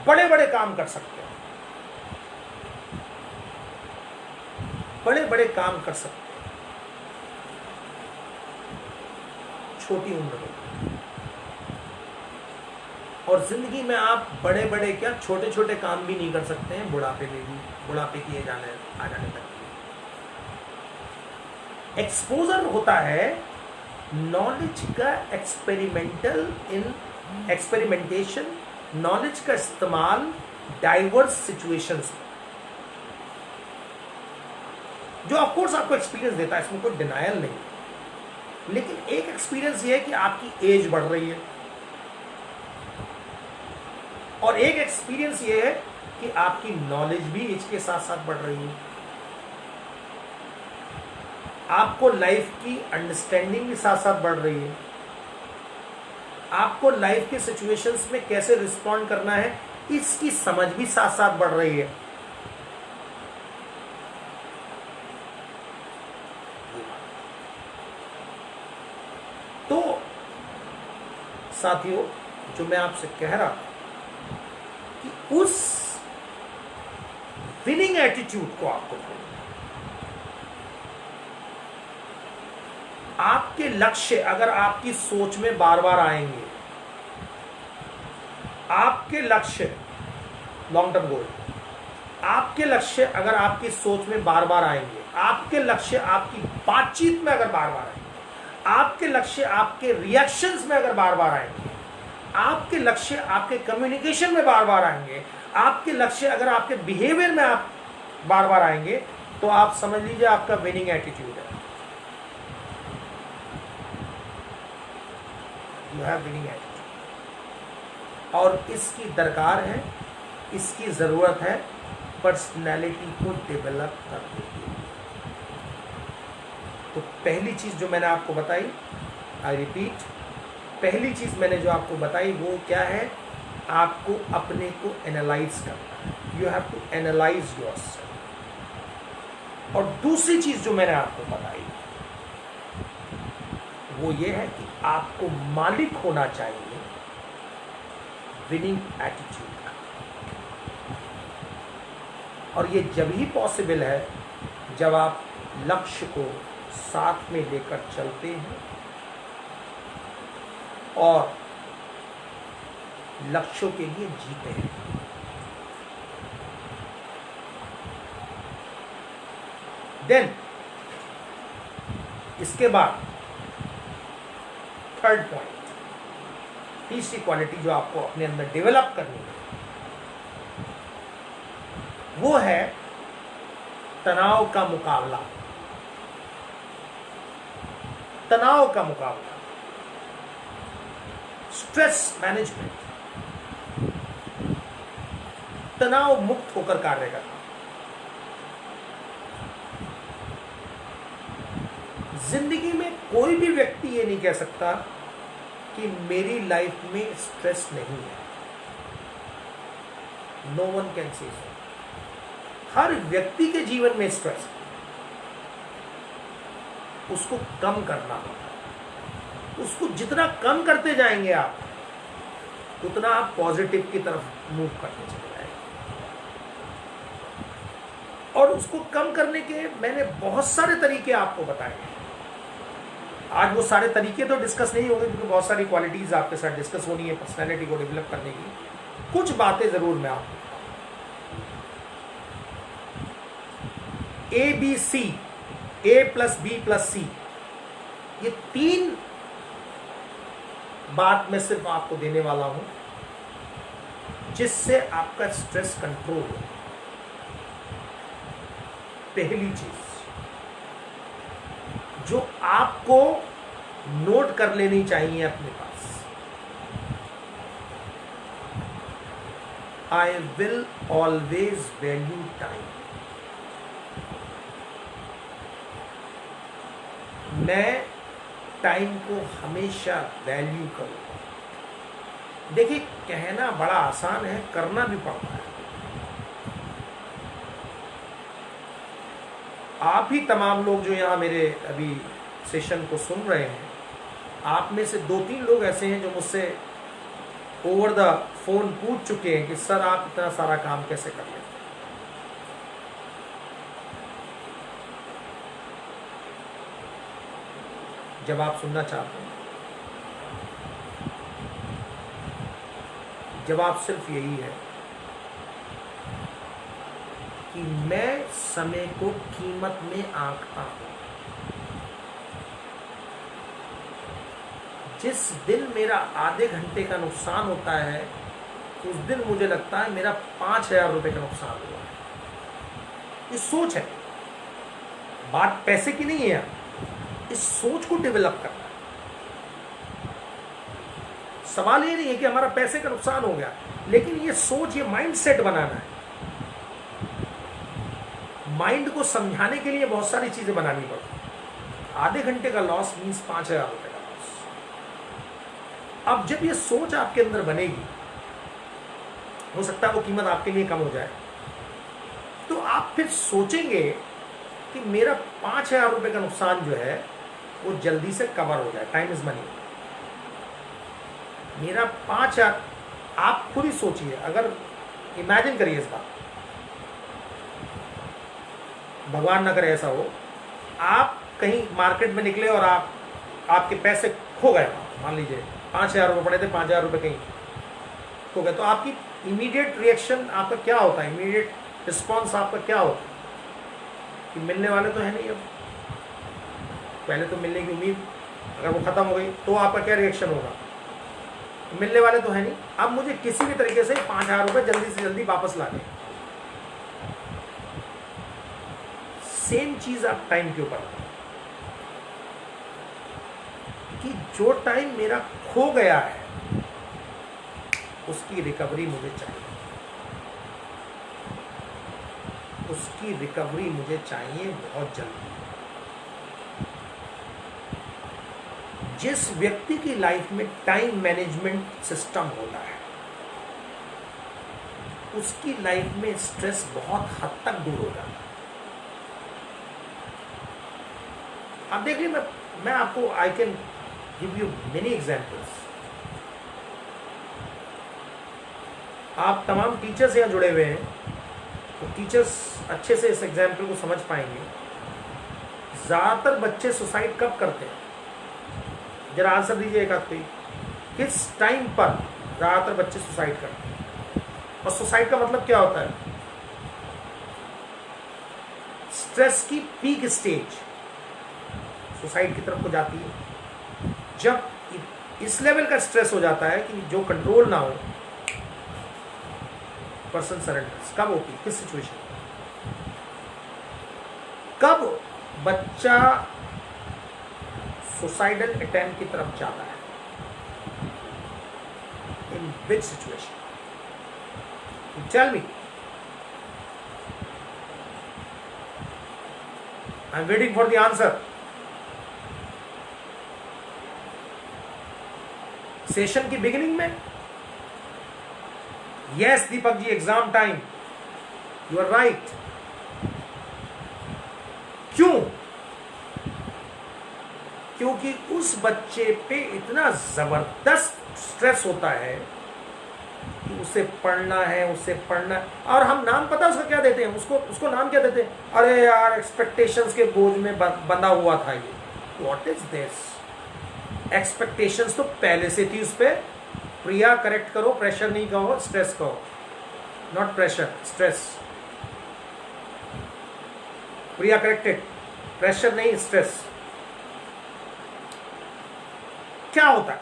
बड़े बड़े काम कर सकते हैं, बड़े बड़े काम कर सकते हैं छोटी उम्र में, और जिंदगी में आप बड़े बड़े क्या छोटे छोटे काम भी नहीं कर सकते हैं बुढ़ापे में भी, बुढ़ापे की एज आ जाने तक। एक्सपोजर होता है नॉलेज का एक्सपेरिमेंटेशन, नॉलेज का इस्तेमाल डाइवर्स सिचुएशंस में, जो ऑफकोर्स आपको एक्सपीरियंस देता है, इसमें कोई डिनायल नहीं। लेकिन एक एक्सपीरियंस ये है कि आपकी एज बढ़ रही है और एक एक्सपीरियंस ये है कि आपकी नॉलेज भी एज के साथ साथ बढ़ रही है, आपको लाइफ की अंडरस्टैंडिंग भी साथ साथ बढ़ रही है, आपको लाइफ के सिचुएशंस में कैसे रिस्पॉन्ड करना है इसकी समझ भी साथ साथ बढ़ रही है। तो साथियों, जो मैं आपसे कह रहा था कि उस विनिंग एटीट्यूड को आपको, आपके लक्ष्य अगर आपकी सोच में बार बार आएंगे, आपके लक्ष्य लॉन्ग टर्म गोल, आपके लक्ष्य अगर आपकी सोच में बार बार आएंगे, आपके लक्ष्य आपकी बातचीत में अगर बार बार आएंगे, आपके लक्ष्य आपके रिएक्शंस में अगर बार बार आएंगे, आपके लक्ष्य आपके कम्युनिकेशन में बार बार आएंगे, आपके लक्ष्य अगर आपके बिहेवियर में आप बार बार आएंगे, तो आप समझ लीजिए आपका विनिंग एटीट्यूड है। You have winning attitude. और इसकी दरकार है, इसकी जरूरत है पर्सनैलिटी को डेवलप करने के लिए। तो पहली चीज जो मैंने आपको बताई, आई रिपीट, पहली चीज मैंने जो आपको बताई वो क्या है, आपको अपने को एनालाइज करना है। You have to analyse yourself. और दूसरी चीज जो मैंने आपको बताई वो ये है कि आपको मालिक होना चाहिए विनिंग एटीट्यूड का। और ये जब ही पॉसिबल है जब आप लक्ष्य को साथ में लेकर चलते हैं और लक्ष्यों के लिए जीते हैं। देन इसके बाद थर्ड पॉइंट, तीसरी क्वालिटी जो आपको अपने अंदर डेवलप करनी है वो है तनाव का मुकाबला। तनाव का मुकाबला, स्ट्रेस मैनेजमेंट, तनाव मुक्त होकर कार्य करना। जिंदगी में कोई भी व्यक्ति ये नहीं कह सकता कि मेरी लाइफ में स्ट्रेस नहीं है। नो वन कैन से सो। हर व्यक्ति के जीवन में स्ट्रेस है, उसको कम करना होगा। उसको जितना कम करते जाएंगे आप, उतना आप पॉजिटिव की तरफ मूव करते चले जाएंगे। और उसको कम करने के मैंने बहुत सारे तरीके आपको बताए हैं। आज वो सारे तरीके तो डिस्कस नहीं होंगे क्योंकि बहुत सारी क्वालिटीज आपके साथ डिस्कस होनी है पर्सनैलिटी को डेवलप करने की। कुछ बातें जरूर मैं आपको, ABC, A+B+C, ये 3 बात मैं सिर्फ आपको देने वाला हूं जिससे आपका स्ट्रेस कंट्रोल हो। पहली चीज जो आपको नोट कर लेनी चाहिए अपने पास, I will always value time. मैं टाइम को हमेशा वैल्यू करूंगा। देखिए, कहना बड़ा आसान है, करना भी पड़ता है। आप ही तमाम लोग जो यहाँ मेरे अभी सेशन को सुन रहे हैं, आप में से 2-3 लोग ऐसे हैं जो मुझसे ओवर द फोन पूछ चुके हैं कि सर आप इतना सारा काम कैसे कर लेते हैं। जब आप सुनना चाहते हैं, जवाब सिर्फ यही है कि मैं समय को कीमत में आंकता हूं। जिस दिन मेरा आधे घंटे का नुकसान होता है, उस दिन मुझे लगता है मेरा 5,000 रुपए का नुकसान हुआ है। ये सोच है, बात पैसे की नहीं है। इस सोच को डेवलप करना है। सवाल ये नहीं है कि हमारा पैसे का नुकसान हो गया, लेकिन ये सोच, ये माइंड सेट बनाना है। माइंड को समझाने के लिए बहुत सारी चीजें बनानी पड़ती। आधे घंटे का लॉस मीन्स 5,000 रुपए का लॉस। अब जब ये सोच आपके अंदर बनेगी, हो सकता है वो कीमत आपके लिए कम हो जाए, तो आप फिर सोचेंगे कि मेरा 5,000 रुपए का नुकसान जो है वो जल्दी से कवर हो जाए। Time is money. मेरा 5,000, आप खुद ही सोचिए, अगर इमेजिन करिए इस बात, भगवान ना करे ऐसा हो, आप कहीं मार्केट में निकले और आपके पैसे खो गए, मान लीजिए 5,000 रुपये पड़े थे, 5,000 रुपये कहीं खो गए, तो आपकी इमीडिएट रिएक्शन आपका क्या होता है? इमीडिएट रिस्पॉन्स आपका क्या होता है? कि मिलने वाले तो है नहीं, अब पहले तो मिलने की उम्मीद, अगर वो खत्म हो गई तो आपका क्या रिएक्शन होगा? मिलने वाले तो है नहीं, अब मुझे किसी भी तरीके से 5,000 रुपये जल्दी से जल्दी वापस ला दें। सेम चीज आप टाइम के ऊपर, कि जो टाइम मेरा खो गया है उसकी रिकवरी मुझे चाहिए, उसकी रिकवरी मुझे चाहिए बहुत जल्दी। जिस व्यक्ति की लाइफ में टाइम मैनेजमेंट सिस्टम होता है, उसकी लाइफ में स्ट्रेस बहुत हद तक दूर हो जाता है। आप देख लीजिए, मैं आपको, I can give you many examples. आप तमाम टीचर्स यहाँ जुड़े हुए हैं, तो टीचर्स अच्छे से इस एग्जाम्पल को समझ पाएंगे। ज़्यादातर बच्चे सुसाइड कब करते हैं? जरा आंसर दीजिए एक आध कोई। किस टाइम पर ज़्यादातर बच्चे सुसाइड करते हैं? और सुसाइड का मतलब क्या होता है? स्ट्रेस की पीक स्टेज सुसाइड की तरफ को जाती है। जब इस लेवल का स्ट्रेस हो जाता है कि जो कंट्रोल ना हो, पर्सन सरेंडर्स। कब होती है? किस सिचुएशन? कब बच्चा सुसाइडल अटेम्प्ट की तरफ जाता है? In which situation? Tell me. I am waiting for the answer. Session की बिगिनिंग में? Yes Deepak ji, exam time, you are right. क्यों? क्योंकि उस बच्चे पे इतना जबरदस्त स्ट्रेस होता है कि उसे पढ़ना है, उसे पढ़ना है। और हम नाम पता उसका क्या देते हैं? उसको नाम क्या देते हैं? अरे यार, एक्सपेक्टेशंस के बोझ में बंधा हुआ था ये। What is this? एक्सपेक्टेशंस तो पहले से थी उस पर। प्रिया, करेक्ट करो, प्रेशर नहीं कहो, स्ट्रेस कहो। Not pressure, stress. Priya corrected, pressure नहीं, स्ट्रेस। क्या होता है?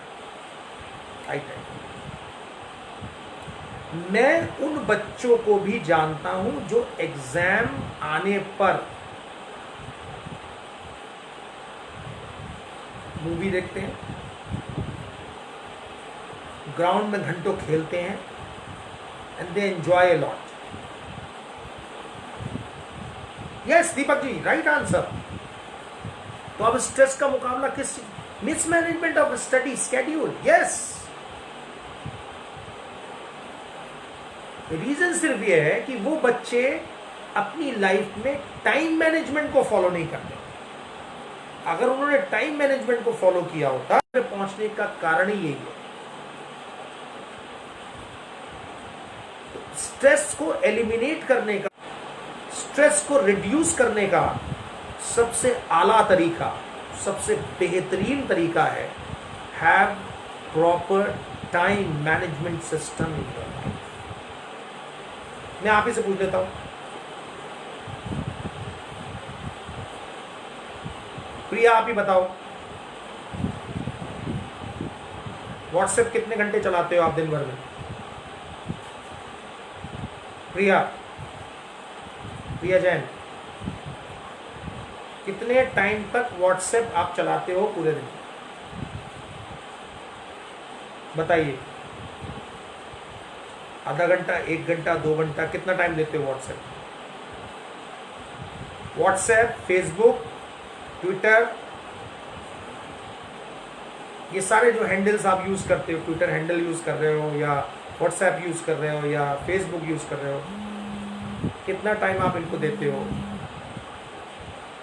मैं उन बच्चों को भी जानता हूं जो एग्जाम आने पर मूवी देखते हैं, ग्राउंड में घंटों खेलते हैं, and they enjoy a lot. Yes Deepak ji, right answer. तो अब स्ट्रेस का मुकाबला किस? Mismanagement of study schedule. Yes, reason सिर्फ यह है कि वो बच्चे अपनी लाइफ में टाइम मैनेजमेंट को फॉलो नहीं करते। अगर उन्होंने टाइम मैनेजमेंट को फॉलो किया होता तो पहुंचने का कारण ही यही है। स्ट्रेस को एलिमिनेट करने का, स्ट्रेस को रिड्यूस करने का सबसे आला तरीका, सबसे बेहतरीन तरीका है have proper time management system in your life. मैं आप ही से पूछ लेता हूं, प्रिया आप ही बताओ, व्हाट्सएप कितने घंटे चलाते हो आप दिन भर में? प्रिया जैन, कितने टाइम तक व्हाट्सएप आप चलाते हो पूरे दिन? बताइए, आधा घंटा, 1 घंटा, 2 घंटा, कितना टाइम देते हो व्हाट्सएप, फेसबुक, ट्विटर, ये सारे जो हैंडल्स आप यूज़ करते हो, ट्विटर हैंडल यूज़ कर रहे हो या व्हाट्सएप यूज़ कर रहे हो या फेसबुक यूज़ कर रहे हो, कितना टाइम आप इनको देते हो?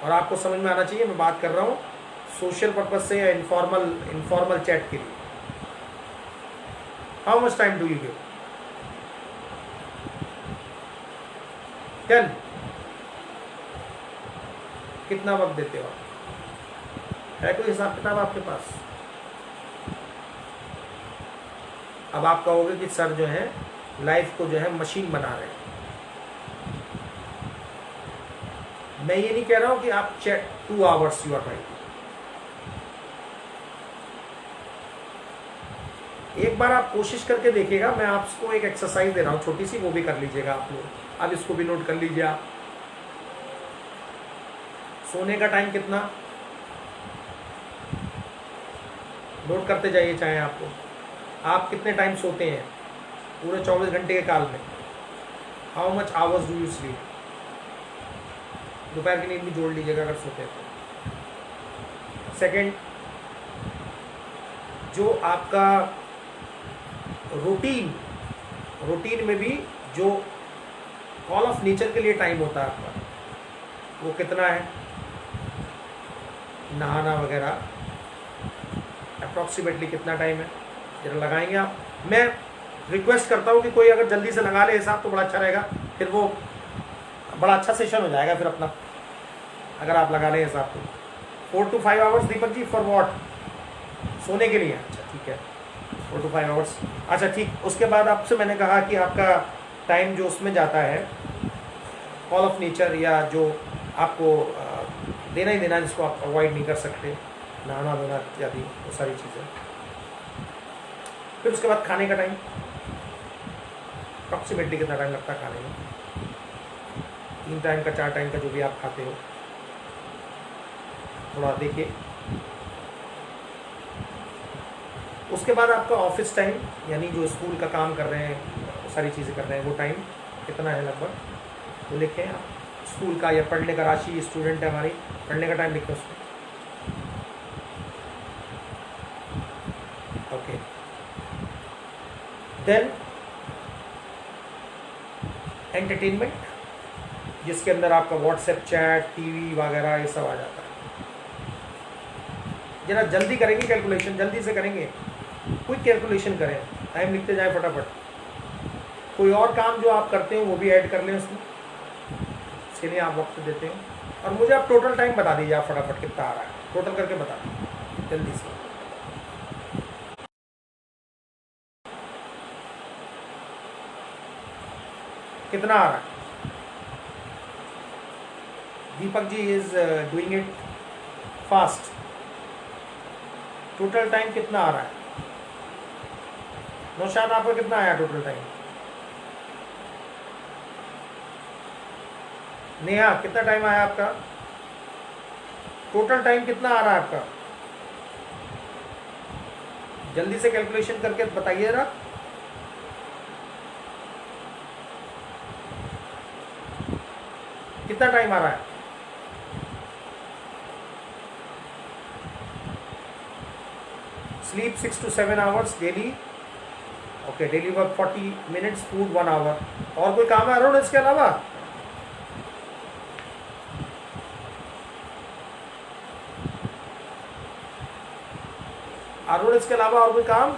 और आपको समझ में आना चाहिए मैं बात कर रहा हूँ सोशल पर्पज से या इनफॉर्मल चैट के लिए। How much time do you give? 10? कितना वक्त देते हो आप? है कोई हिसाब किताब आपके पास? अब आप कहोगे कि सर जो है लाइफ को जो है मशीन बना रहे हैं। मैं ये नहीं कह रहा हूं कि आप 2 आवर्स यू आर राइट। एक बार आप कोशिश करके देखिएगा, मैं आपको एक एक्सरसाइज दे रहा हूं छोटी सी, वो भी कर लीजिएगा आप लोग। अब इसको भी नोट कर लीजिए आप। सोने का टाइम कितना, नोट करते जाइए चाहे आपको। आप कितने टाइम सोते हैं पूरे 24 घंटे के काल में? How much hours do you sleep? दोपहर की नींद भी जोड़ लीजिएगा अगर सोते हैं तो। सेकंड, जो आपका रूटीन में भी जो कॉल ऑफ नेचर के लिए टाइम होता है आपका, वो कितना है? नहाना वगैरह अप्रॉक्सीमेटली कितना टाइम है? जरा लगाएंगे आप? मैं रिक्वेस्ट करता हूँ कि कोई अगर जल्दी से लगा ले हिसाब तो बड़ा अच्छा रहेगा, फिर वो बड़ा अच्छा सेशन हो जाएगा फिर अपना, अगर आप लगा लें हिसाब तो। 4 to 5 hours Deepak ji, for what? सोने के लिए? अच्छा ठीक है, 4 to 5 आवर्स। अच्छा ठीक, उसके बाद आपसे मैंने कहा कि आपका टाइम जो उसमें जाता है कॉल ऑफ नेचर या जो आपको देना ही देना, जिसको आप अवॉइड नहीं कर सकते, नहाना धोना इत्यादि, वो सारी चीज़ें। फिर उसके बाद खाने का टाइम अप्रॉक्सीमेटली कितना टाइम लगता है खाने में? 3 टाइम का, 4 टाइम का, जो भी आप खाते हो, थोड़ा देखिए। उसके बाद आपका ऑफिस टाइम, यानी जो स्कूल का काम कर रहे हैं, सारी चीज़ें कर रहे हैं, वो टाइम कितना है लगभग, तो लिखें आप। स्कूल का या पढ़ने का, राशि स्टूडेंट है हमारी, पढ़ने का टाइम लिखें उसको। ओके, देन एंटरटेनमेंट, जिसके अंदर आपका व्हाट्सएप चैट, टीवी वगैरह ये सब आ जाता है। जरा जल्दी करेंगे कैलकुलेशन, जल्दी से करेंगे, क्विक कैलकुलेशन करें, टाइम लिखते जाए फटाफट। कोई और काम जो आप करते हो वो भी ऐड कर लें उसमें, इसके लिए आप वक्त देते हो। और मुझे आप टोटल टाइम बता दीजिए आप फटाफट कितना आ रहा है, टोटल करके बता दीजिए जल्दी से। कितना आ रहा है? Deepak ji is doing it fast. Total time कितना आ रहा है? नौशाद आपका कितना आया टोटल टाइम? नेहा कितना टाइम आया आपका? टोटल टाइम कितना आ रहा है आपका? जल्दी से कैलकुलेशन करके बताइए जरा। कितना टाइम आ रहा है? Sleep 6 to 7 hours daily. Okay, daily work 40 minutes, food 1 hour. और कोई काम है अरुण इसके अलावा? अरुण इसके अलावा और कोई काम?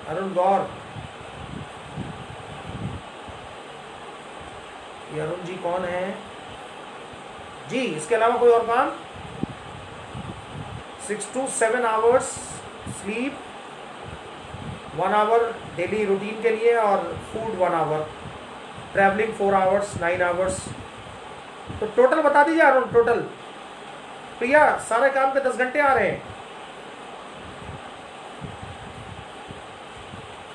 अरुण गौर, ये अरुण जी कौन है जी? इसके अलावा कोई और काम? 6 to 7 hours sleep, 1 hour daily routine के लिए, और food 1 hour, travelling 4 hours, 9 hours. तो टोटल बता दीजिए अरुण, टोटल। प्रिया, सारे काम के 10 घंटे आ रहे हैं,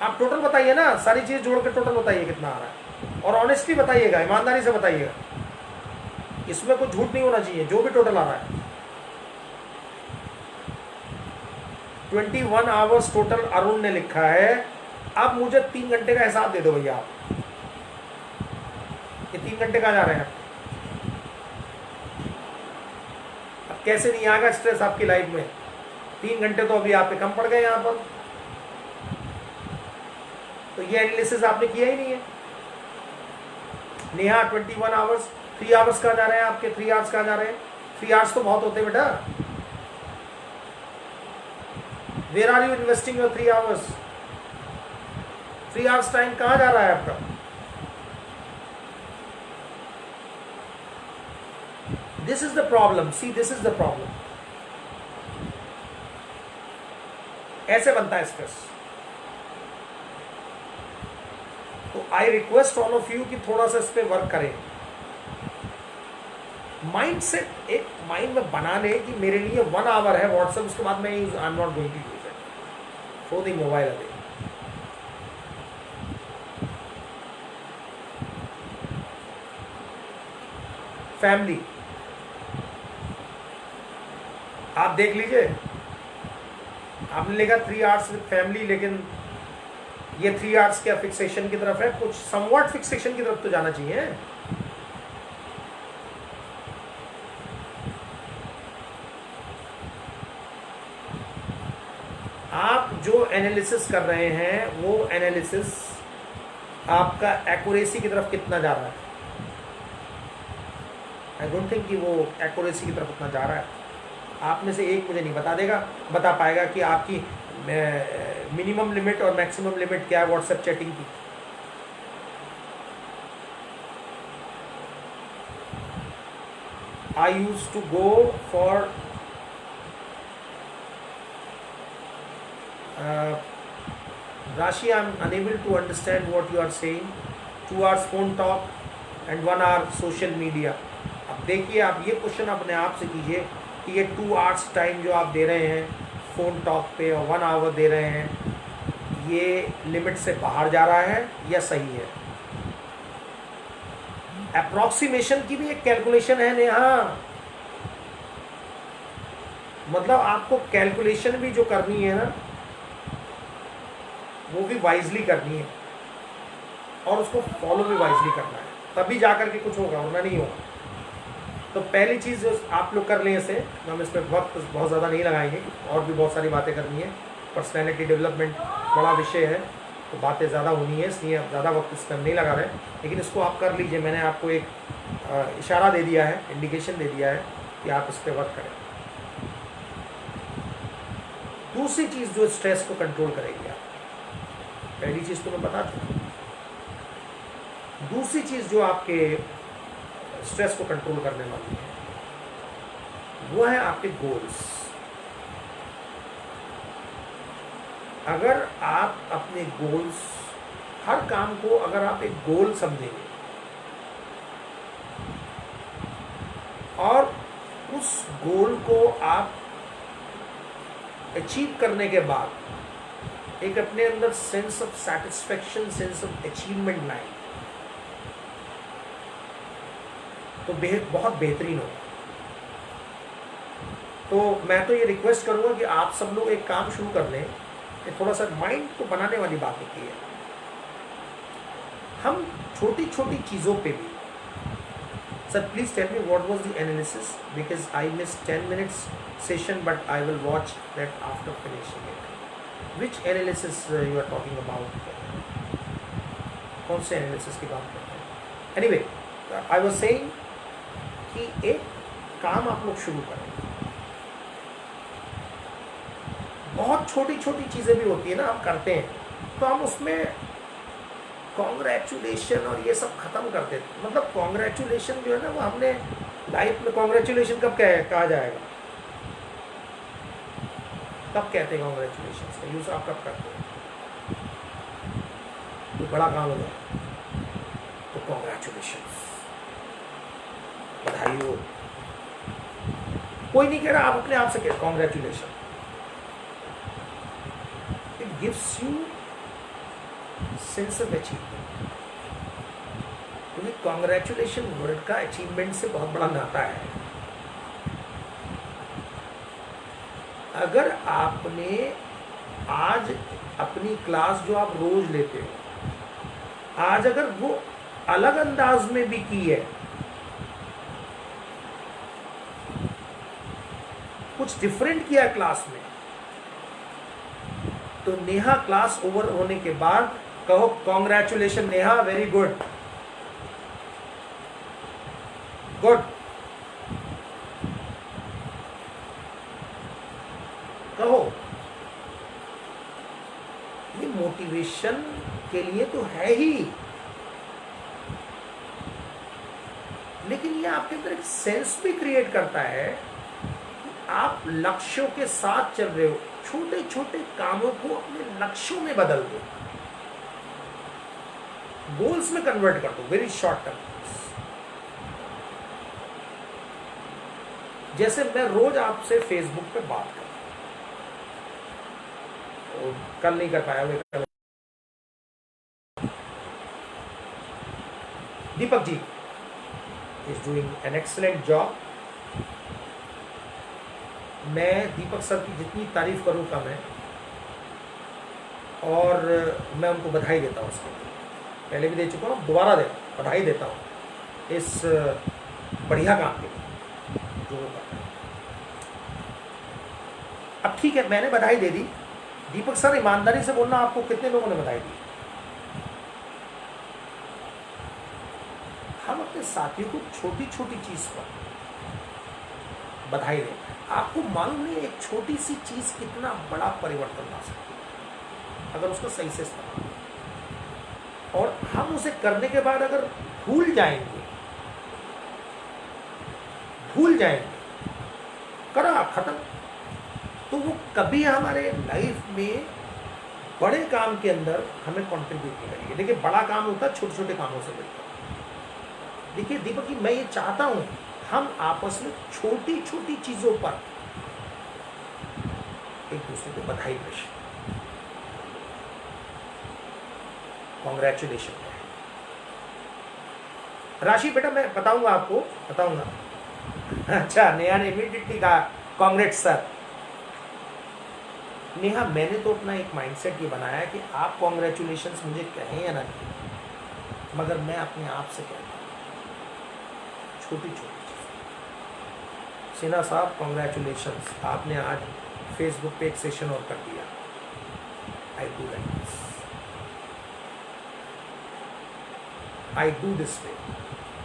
आप टोटल बताइए ना, सारी चीज जोड़ के टोटल बताइए कितना आ रहा है, और ऑनेस्टली बताइएगा, ईमानदारी से बताइएगा, इसमें कुछ झूठ नहीं होना चाहिए, जो भी टोटल आ रहा है 21 आवर्स टोटल अरुण ने लिखा है। अब मुझे 3 घंटे का हिसाब दे दो भैया आप, ये 3 घंटे कहाँ जा रहे हैं? अब कैसे नहीं आएगा स्ट्रेस आपकी लाइफ में? 3 घंटे तो अभी आप पे कम पड़ गए यहाँ पर, तो ये एनालिसिस आपने किया ही नहीं है। नेहा 21 आवर्स, 3 आवर्स कहाँ जा रहे हैं आपके? 3 आवर्स कहाँ जा रहे हैं? 3 आवर्स तो बहुत होते हैं बेटा। Where are you investing your 3 hours? 3 hours time कहाँ जा रहा है आपका? This is the problem, see this is the problem. ऐसे बनता है स्ट्रेस। तो I request all of you कि थोड़ा सा इस पे वर्क करें। माइंड सेट एक माइंड में बना ले कि मेरे लिए 1 आवर है व्हाट्सएप, उसके बाद मैं I am not going to use it, throw the mobile away. Family आप देख लीजिए, आपने लिखा 3 आवर्स विद फैमिली, लेकिन ये 3 आवर्स क्या फिक्सेशन की तरफ है? कुछ समवॉट फिक्सेशन की तरफ तो जाना चाहिए। आप जो एनालिसिस कर रहे हैं वो एनालिसिस आपका एक्यूरेसी की तरफ कितना जा रहा है? आई डोंट थिंक कि वो एक्यूरेसी की तरफ उतना जा रहा है। आप में से एक मुझे नहीं बता पाएगा कि आपकी मिनिमम लिमिट और मैक्सिमम लिमिट क्या है व्हाट्सएप चैटिंग की। I use to go for Rashi, I am unable to understand what you are saying. 2 hours phone talk and 1 hour social media. अब देखिए, आप ये क्वेश्चन अपने आप से कीजिए कि ये 2 आवर्स टाइम जो आप दे रहे हैं फ़ोन टॉक पे और 1 आवर दे रहे हैं, ये लिमिट से बाहर जा रहा है या सही है? अप्रॉक्सीमेशन की भी एक कैलकुलेशन है नेहा, मतलब आपको कैलकुलेशन भी जो करनी है ना, वो भी वाइजली करनी है और उसको फॉलो भी वाइजली करना है, तभी जाकर के कुछ होगा, वरना नहीं होगा। तो पहली चीज़ जो आप लोग कर लें इसे, हम इस पर वक्त बहुत ज़्यादा नहीं लगाएंगे, और भी बहुत सारी बातें करनी है। पर्सनैलिटी डेवलपमेंट बड़ा विषय है, तो बातें ज़्यादा होनी है, इसलिए आप ज़्यादा वक्त इस पर नहीं लगा रहे, लेकिन इसको आप कर लीजिए। मैंने आपको एक इशारा दे दिया है, इंडिकेशन दे दिया है कि आप इस पर वर्क करें। दूसरी चीज़ जो स्ट्रेस को कंट्रोल करेगी, आप पहली चीज़ तो मैं बता चुका, दूसरी चीज़ जो आपके स्ट्रेस को कंट्रोल करने वाली है वो है आपके गोल्स। अगर आप अपने गोल्स, हर काम को अगर आप एक गोल समझेंगे और उस गोल को आप अचीव करने के बाद एक अपने अंदर sense of satisfaction, sense of achievement लाए, तो बहुत बेहतरीन हो। तो मैं तो ये रिक्वेस्ट करूंगा कि आप सब लोग एक काम शुरू कर लें, थोड़ा सा माइंड को बनाने वाली बात होती है। हम छोटी छोटी चीज़ों पे भी, sir please tell me what was the analysis, because I miss 10 minutes session but I will watch that after finishing it. Which analysis you are talking about? कौन से एनालिसिस की बात करते हैं? एनीवे, आई वाज सेइंग कि एक काम आप लोग शुरू करें। बहुत छोटी छोटी चीज़ें भी होती है ना, आप करते हैं तो हम उसमें कॉन्ग्रेचुलेशन और ये सब खत्म कर देते हैं। मतलब कॉन्ग्रेचुलेशन जो है ना, वो हमने लाइफ में कॉन्ग्रेचुलेशन कब कहा जाएगा? कब कहते हैं कॉन्ग्रेचुलेशन का यूज़ आप कब करते हैं? तो बड़ा काम हो जाए तो कॉन्ग्रेचुलेशन, बधाई हो। कोई नहीं कह रहा, आप अपने आप से कह congratulation. It gives you sense of achievement, क्योंकि कॉन्ग्रेचुलेशन वर्ड का अचीवमेंट से बहुत बड़ा नाता है। अगर आपने आज अपनी क्लास जो आप रोज लेते हो, आज अगर वो अलग अंदाज में भी की है, कुछ डिफरेंट किया क्लास में, तो नेहा क्लास ओवर होने के बाद कहो congratulation Neha, very good, good. कहो, ये मोटिवेशन के लिए तो है ही, लेकिन ये आपके अंदर एक सेंस भी क्रिएट करता है कि आप लक्ष्यों के साथ चल रहे हो। छोटे छोटे कामों को अपने लक्ष्यों में बदल दो, गोल्स में कन्वर्ट कर दो, वेरी शॉर्ट टर्म। जैसे मैं रोज आपसे फेसबुक पे बात कर, कल नहीं कर पाया, कल Deepak ji is doing an excellent job. मैं दीपक सर की जितनी तारीफ करूं कम है, और मैं उनको बधाई देता हूं। उसके पहले भी दे चुका हूं, दोबारा बधाई देता हूं इस बढ़िया काम के लिए जो वो कर रहे हैं। अब ठीक है, मैंने बधाई दे दी। दीपक सर, ईमानदारी से बोलना, आपको कितने लोगों ने बधाई दी? हम अपने साथियों को छोटी छोटी चीज पर बधाई दें। आपको मालूम नहीं एक छोटी सी चीज कितना बड़ा परिवर्तन ला सकती है अगर उसका सही से इस्तेमाल, और हम उसे करने के बाद अगर भूल जाएंगे, करा खत्म, तो वो कभी हमारे लाइफ में बड़े काम के अंदर हमें कंट्रीब्यूट नहीं करेंगे। देखिए, बड़ा काम होता है छोटे छोटे कामों से मिलकर। देखिए दीपक जी, मैं ये चाहता हूं हम आपस में छोटी छोटी चीजों पर एक दूसरे को बधाई दें, कॉन्ग्रेचुलेशन। राशि बेटा, मैं बताऊंगा आपको, बताऊंगा। अच्छा, नेहा ने इमीडिएटली कहा कांग्रेस सर। नेहा, मैंने तो अपना एक माइंडसेट ये बनाया है कि आप कॉन्ग्रेचुलेशंस मुझे कहें या ना कहें, मगर मैं अपने आप से कहता हूँ छोटी छोटी चीज़। सिन्हा साहब, कॉन्ग्रेचुलेशंस, आपने आज फेसबुक पे एक सेशन और कर दिया। I do like this, I do this way.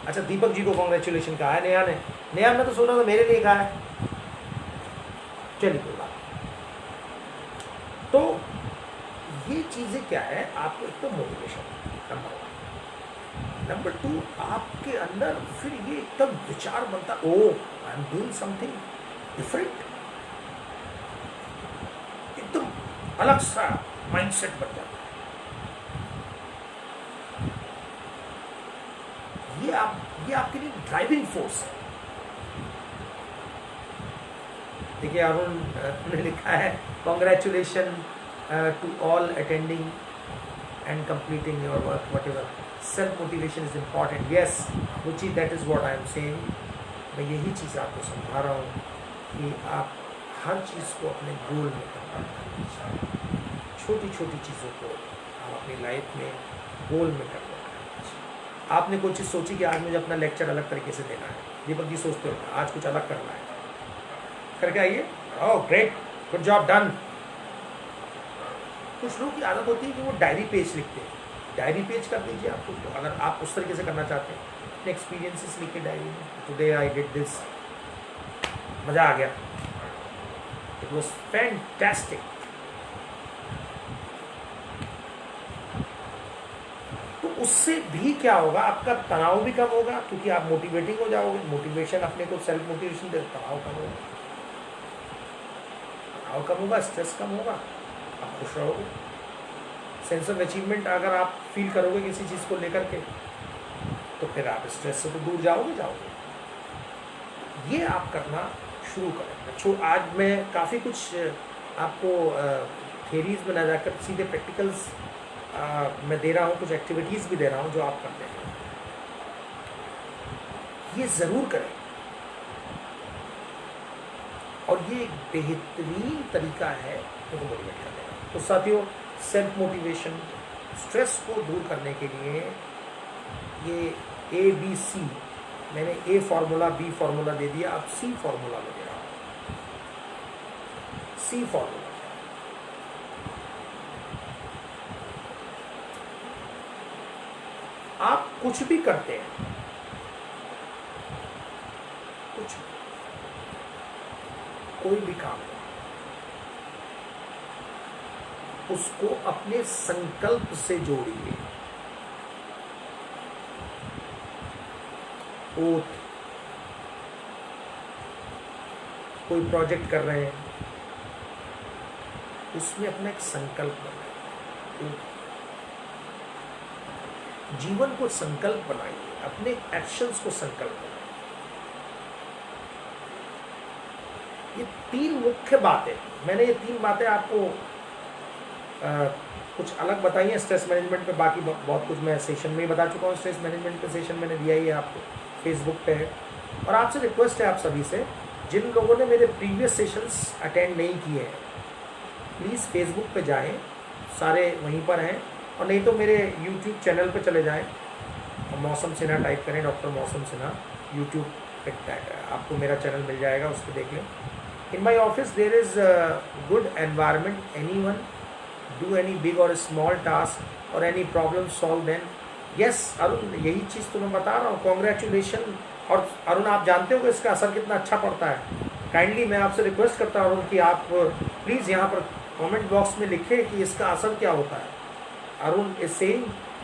अच्छा, दीपक जी को कॉन्ग्रेचुलेशन कहा है नेहा ने। नेहा, मैं तो सोच रहा था मेरे लिए कहा है। चलिए कोई बात। तो ये चीज़ें क्या है, आपको एक तो मोटिवेशन नंबर 2, आपके अंदर फिर ये एकदम विचार बनता, oh I am doing something different, एकदम अलग सा माइंडसेट बन जाता है। ये आपके लिए ड्राइविंग फोर्स है। देखिए, अरुण ने लिखा है congratulation to all attending and completing your work, whatever, self motivation is important. Yes Ruchi, that is what I am saying. मैं यही चीज़ आपको समझा रहा हूँ कि आप हर चीज़ को अपने गोल में कन्वर्ट करना, छोटी छोटी चीज़ों को आप अपनी लाइफ में गोल में कन्वर्ट करना। आपने कोई चीज़ सोची कि आज मुझे अपना लेक्चर अलग तरीके से देना है, दीपक जी सोचते हो आज कुछ अलग करना है, करके आइए, oh great, good job done. कुछ लोगों की आदत होती है कि वो डायरी पेज लिखते हैं, डायरी पेज कर दीजिए आपको, तो अगर आप उस तरीके से करना चाहते हैं, अपने एक्सपीरियंसेस लिखे डायरी में, टुडे आई डिड दिस, मज़ा आ गया, इट वॉज फैंटास्टिक। तो उससे भी क्या होगा, आपका तनाव भी कम होगा, क्योंकि आप मोटिवेटिंग हो जाओगे। मोटिवेशन अपने को सेल्फ मोटिवेशन दे, तनाव कम होगा, तनाव कम होगा, स्ट्रेस कम होगा, आप खुश रहोगे। सेंस ऑफ अचीवमेंट अगर आप फील करोगे किसी चीज़ को लेकर के, तो फिर आप स्ट्रेस से तो दूर जाओगे। ये आप करना शुरू करें। आज मैं काफ़ी कुछ आपको थेरीज में ना जाकर सीधे प्रैक्टिकल्स मैं दे रहा हूँ, कुछ एक्टिविटीज़ भी दे रहा हूँ जो आप करते हैं। ये ज़रूर करें। और ये एक बेहतरीन तरीका है उनको मोटिवेट करने का। तो साथियों, सेल्फ मोटिवेशन, स्ट्रेस को दूर करने के लिए ये ABC, मैंने A फार्मूला, B फार्मूला दे दिया, अब C फार्मूला में दे रहा हूँ। C फार्मूला, आप कुछ भी करते हैं, कुछ कोई भी काम है, उसको अपने संकल्प से जोड़िए। ओथ, कोई प्रोजेक्ट कर रहे हैं, उसमें अपना एक संकल्प बनाइए। जीवन को संकल्प बनाइए, अपने एक्शंस को संकल्प बनाइए। ये 3 मुख्य बातें, मैंने ये 3 बातें आपको कुछ अलग बताई है स्ट्रेस मैनेजमेंट पे, बाकी बहुत कुछ मैं सेशन में ही बता चुका हूँ। स्ट्रेस मैनेजमेंट पे सेशन मैंने दिया ही है आपको, फेसबुक पे है। और आपसे रिक्वेस्ट है आप सभी से, जिन लोगों ने मेरे प्रीवियस सेशंस अटेंड नहीं किए हैं, प्लीज़ फेसबुक पे जाएं, सारे वहीं पर हैं। और नहीं तो मेरे यूट्यूब चैनल पे चले जाएं, मौसम सिन्हा टाइप करें, डॉक्टर मौसम सिन्हा, यूट्यूब पे आपको मेरा चैनल मिल जाएगा, उस पर देख लें। In my office there is good environment, any one do any big और स्मॉल टास्क और any problem solve then. Yes Arun, यही चीज़ तो मैं बता रहा हूँ, कॉन्ग्रेचुलेशन। और अरुण, आप जानते हो कि इसका असर कितना अच्छा पड़ता है। काइंडली मैं आपसे रिक्वेस्ट करता हूँ कि आप प्लीज़ यहाँ पर कमेंट बॉक्स में लिखें कि इसका असर क्या होता है। अरुण इज सेइंग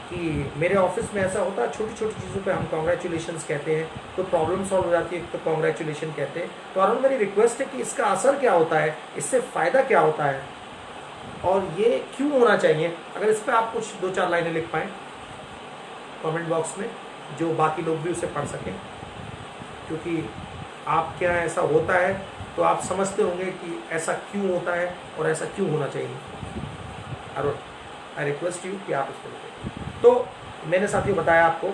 कि मेरे ऑफिस में ऐसा होता है, छोटी छोटी चीज़ों पे हम कॉन्ग्रेचुलेशंस कहते हैं तो प्रॉब्लम सॉल्व हो जाती है, तो कॉन्ग्रेचुलेशन कहते हैं। तो अरुण, मेरी रिक्वेस्ट है कि इसका असर क्या होता है, इससे फ़ायदा क्या होता है और ये क्यों होना चाहिए। अगर इस पर आप कुछ 2-4 लाइनें लिख पाएँ कमेंट बॉक्स में, जो बाकी लोग भी उसे पढ़ सकें, क्योंकि आपके यहाँ ऐसा होता है तो आप समझते होंगे कि ऐसा क्यों होता है और ऐसा क्यों होना चाहिए। अरुण, आई रिक्वेस्ट यू कि आप इसको लिखें। तो मैंने साथियों बताया आपको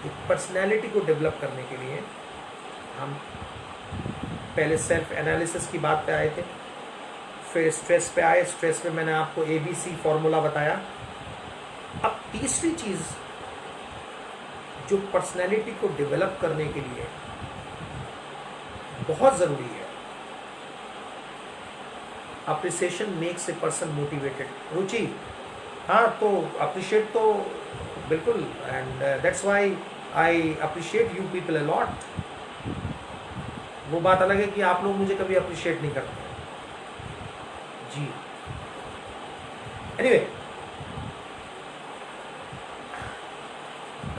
कि पर्सनैलिटी को डेवलप करने के लिए हम पहले सेल्फ एनालिसिस की बात पे आए थे, फिर स्ट्रेस पे आए। स्ट्रेस पे मैंने आपको ABC फार्मूला बताया। अब तीसरी चीज़ जो पर्सनैलिटी को डेवलप करने के लिए बहुत ज़रूरी है, appreciation makes a person motivated. Ruchi, हाँ, तो अप्रिशिएट तो बिल्कुल, and that's why I appreciate you people a lot. वो बात अलग है कि आप लोग मुझे कभी अप्रिशिएट नहीं करते जी। Anyway,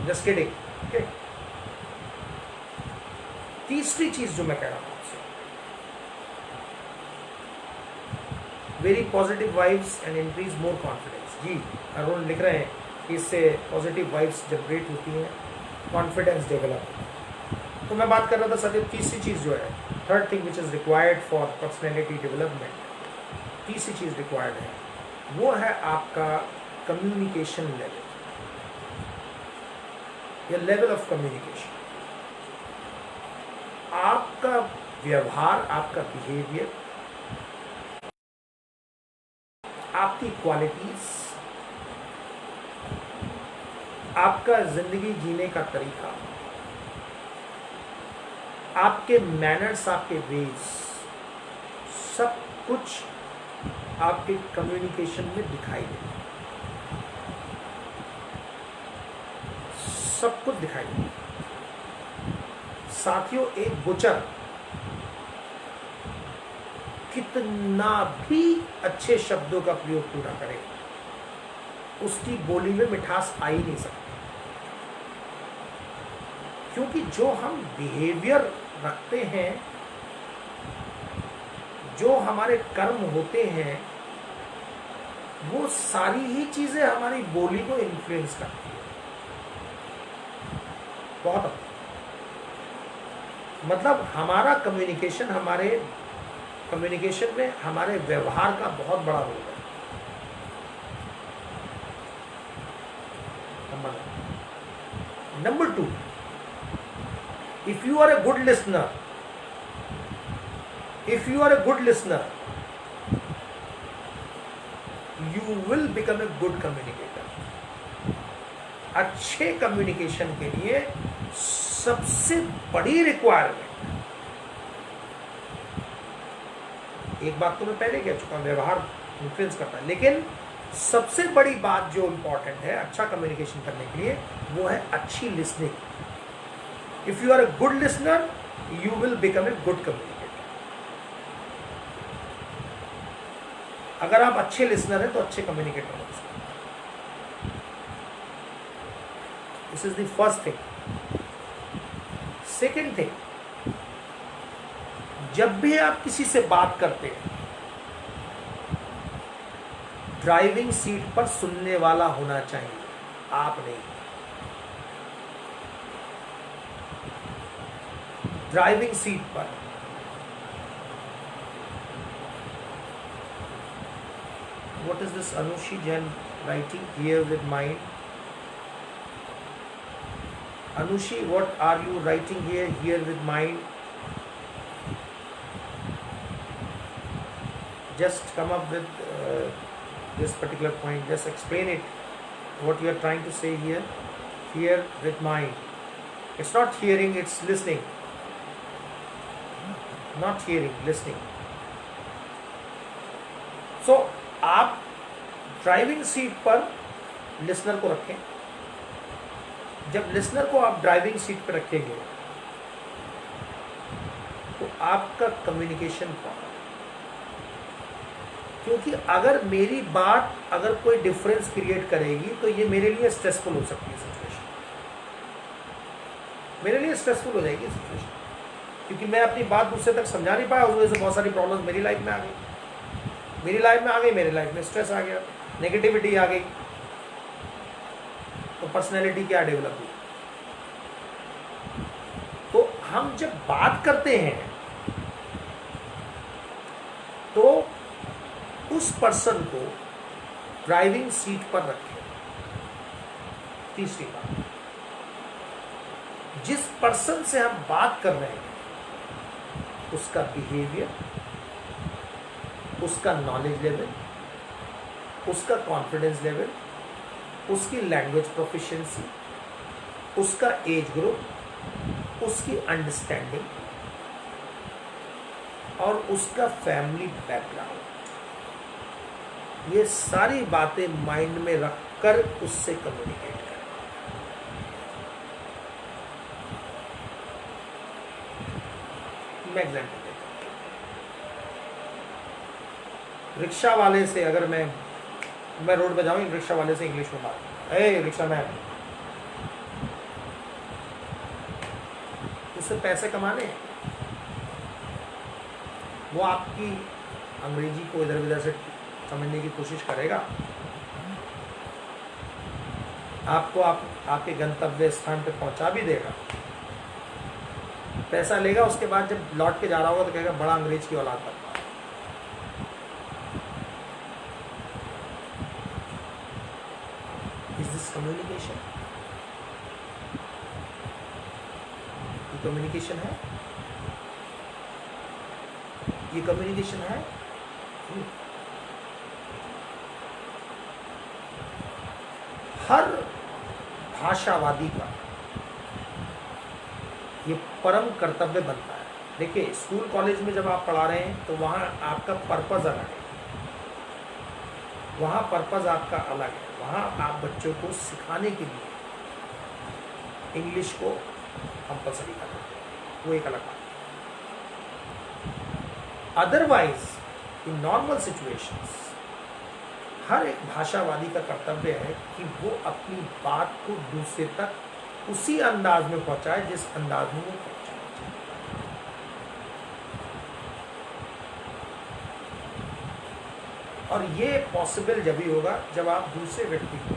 just kidding, okay. तीसरी चीज जो मैं कह रहा हूं आपसे, very positive vibes and increase more confidence. जी, अरुण लिख रहे हैं कि इससे पॉजिटिव वाइब्स जनरेट होती हैं, कॉन्फिडेंस डेवलप। तो मैं बात कर रहा था सर, तीसरी चीज़ जो है, third thing which is required for personality development, तीसरी चीज़ रिक्वायर्ड है, वो है आपका कम्युनिकेशन लेवल या लेवल ऑफ कम्युनिकेशन। आपका व्यवहार, आपका बिहेवियर, आपकी क्वालिटीज, आपका जिंदगी जीने का तरीका, आपके मैनर्स, आपके वेज, सब कुछ आपके कम्युनिकेशन में दिखाई देगा, सब कुछ दिखाई देगा। साथियों, एक बुचर कितना भी अच्छे शब्दों का प्रयोग पूरा करे, उसकी बोली में मिठास आ ही नहीं सकती, क्योंकि जो हम बिहेवियर रखते हैं, जो हमारे कर्म होते हैं, वो सारी ही चीजें हमारी बोली को इन्फ्लुएंस करती है। बहुत मतलब हमारा कम्युनिकेशन, हमारे कम्युनिकेशन में हमारे व्यवहार का बहुत बड़ा रोल है। Number 2, if you are a good listener, if you are a good listener you will become a good communicator. अच्छे कम्युनिकेशन के लिए सबसे बड़ी रिक्वायरमेंट, एक बात तो मैं पहले कह चुका हूं, व्यवहार इन्फ्लुएंस करता है, लेकिन सबसे बड़ी बात जो इंपॉर्टेंट है अच्छा कम्युनिकेशन करने के लिए वो है अच्छी listening. If you are a good listener you will become a good communicator. अगर आप अच्छे लिसनर हैं तो अच्छे कम्युनिकेटर हो सकते हैं। This is the first thing. Second thing, जब भी आप किसी से बात करते हैं ड्राइविंग सीट पर सुनने वाला होना चाहिए, आप नहीं। ड्राइविंग सीट पर what is this Anushi Jain writing here with mind? Anushi, what are you writing here with mind? Just come up with this particular point, just explain it, what you are trying to say here with mind. It's not hearing, it's listening. Not hearing, listening. So आप driving seat पर listener को रखें। जब listener को आप driving seat पर रखेंगे तो आपका कम्युनिकेशन होगा, क्योंकि अगर मेरी बात अगर कोई डिफरेंस क्रिएट करेगी तो ये मेरे लिए स्ट्रेसफुल हो सकती है सिचुएशन, मेरे लिए स्ट्रेसफुल हो जाएगी सिचुएशन, क्योंकि मैं अपनी बात दूसरे तक समझा नहीं पाया, उस वजह से बहुत सारी प्रॉब्लम्स मेरी लाइफ में आ गई, मेरी लाइफ में स्ट्रेस आ गया, नेगेटिविटी आ गई, तो पर्सनैलिटी क्या डेवलप हुई। तो हम जब बात करते हैं तो उस पर्सन को ड्राइविंग सीट पर रखें। तीसरी बात, जिस पर्सन से हम बात कर रहे हैं उसका बिहेवियर, उसका नॉलेज लेवल, उसका कॉन्फिडेंस लेवल, उसकी लैंग्वेज प्रोफिशिएंसी, उसका एज ग्रुप, उसकी अंडरस्टैंडिंग और उसका फैमिली बैकग्राउंड, ये सारी बातें माइंड में रखकर उससे कम्युनिकेट करें। मैं एग्जाम्पल देता हूं। रिक्शा वाले से अगर मैं रोड पे जाऊँ, रिक्शा वाले से इंग्लिश में बात, ए रिक्शा मैन, उससे पैसे कमाने हैं, वो आपकी अंग्रेजी को इधर उधर से समझने की कोशिश करेगा, आपको आपके गंतव्य स्थान पे पहुंचा भी देगा, पैसा लेगा, उसके बाद जब लौट के जा रहा होगा तो कहेगा बड़ा अंग्रेज की औलाद बनता है। Is this communication? ये कम्युनिकेशन है? ये कम्युनिकेशन है? हर भाषावादी का ये परम कर्तव्य बनता है। देखिए, स्कूल कॉलेज में जब आप पढ़ा रहे हैं तो वहाँ आपका पर्पज़ अलग है, वहाँ पर्पज़ आपका अलग है, वहाँ आप बच्चों को सिखाने के लिए इंग्लिश को कंपलसरी कर देते हैं, वो एक अलग बात है। अदरवाइज इन नॉर्मल सिचुएशंस हर एक भाषावादी का कर्तव्य है कि वो अपनी बात को दूसरे तक उसी अंदाज में पहुंचाए जिस अंदाज में वो पहुंचाना चाहिए। और ये पॉसिबल जब ही होगा जब आप दूसरे व्यक्ति को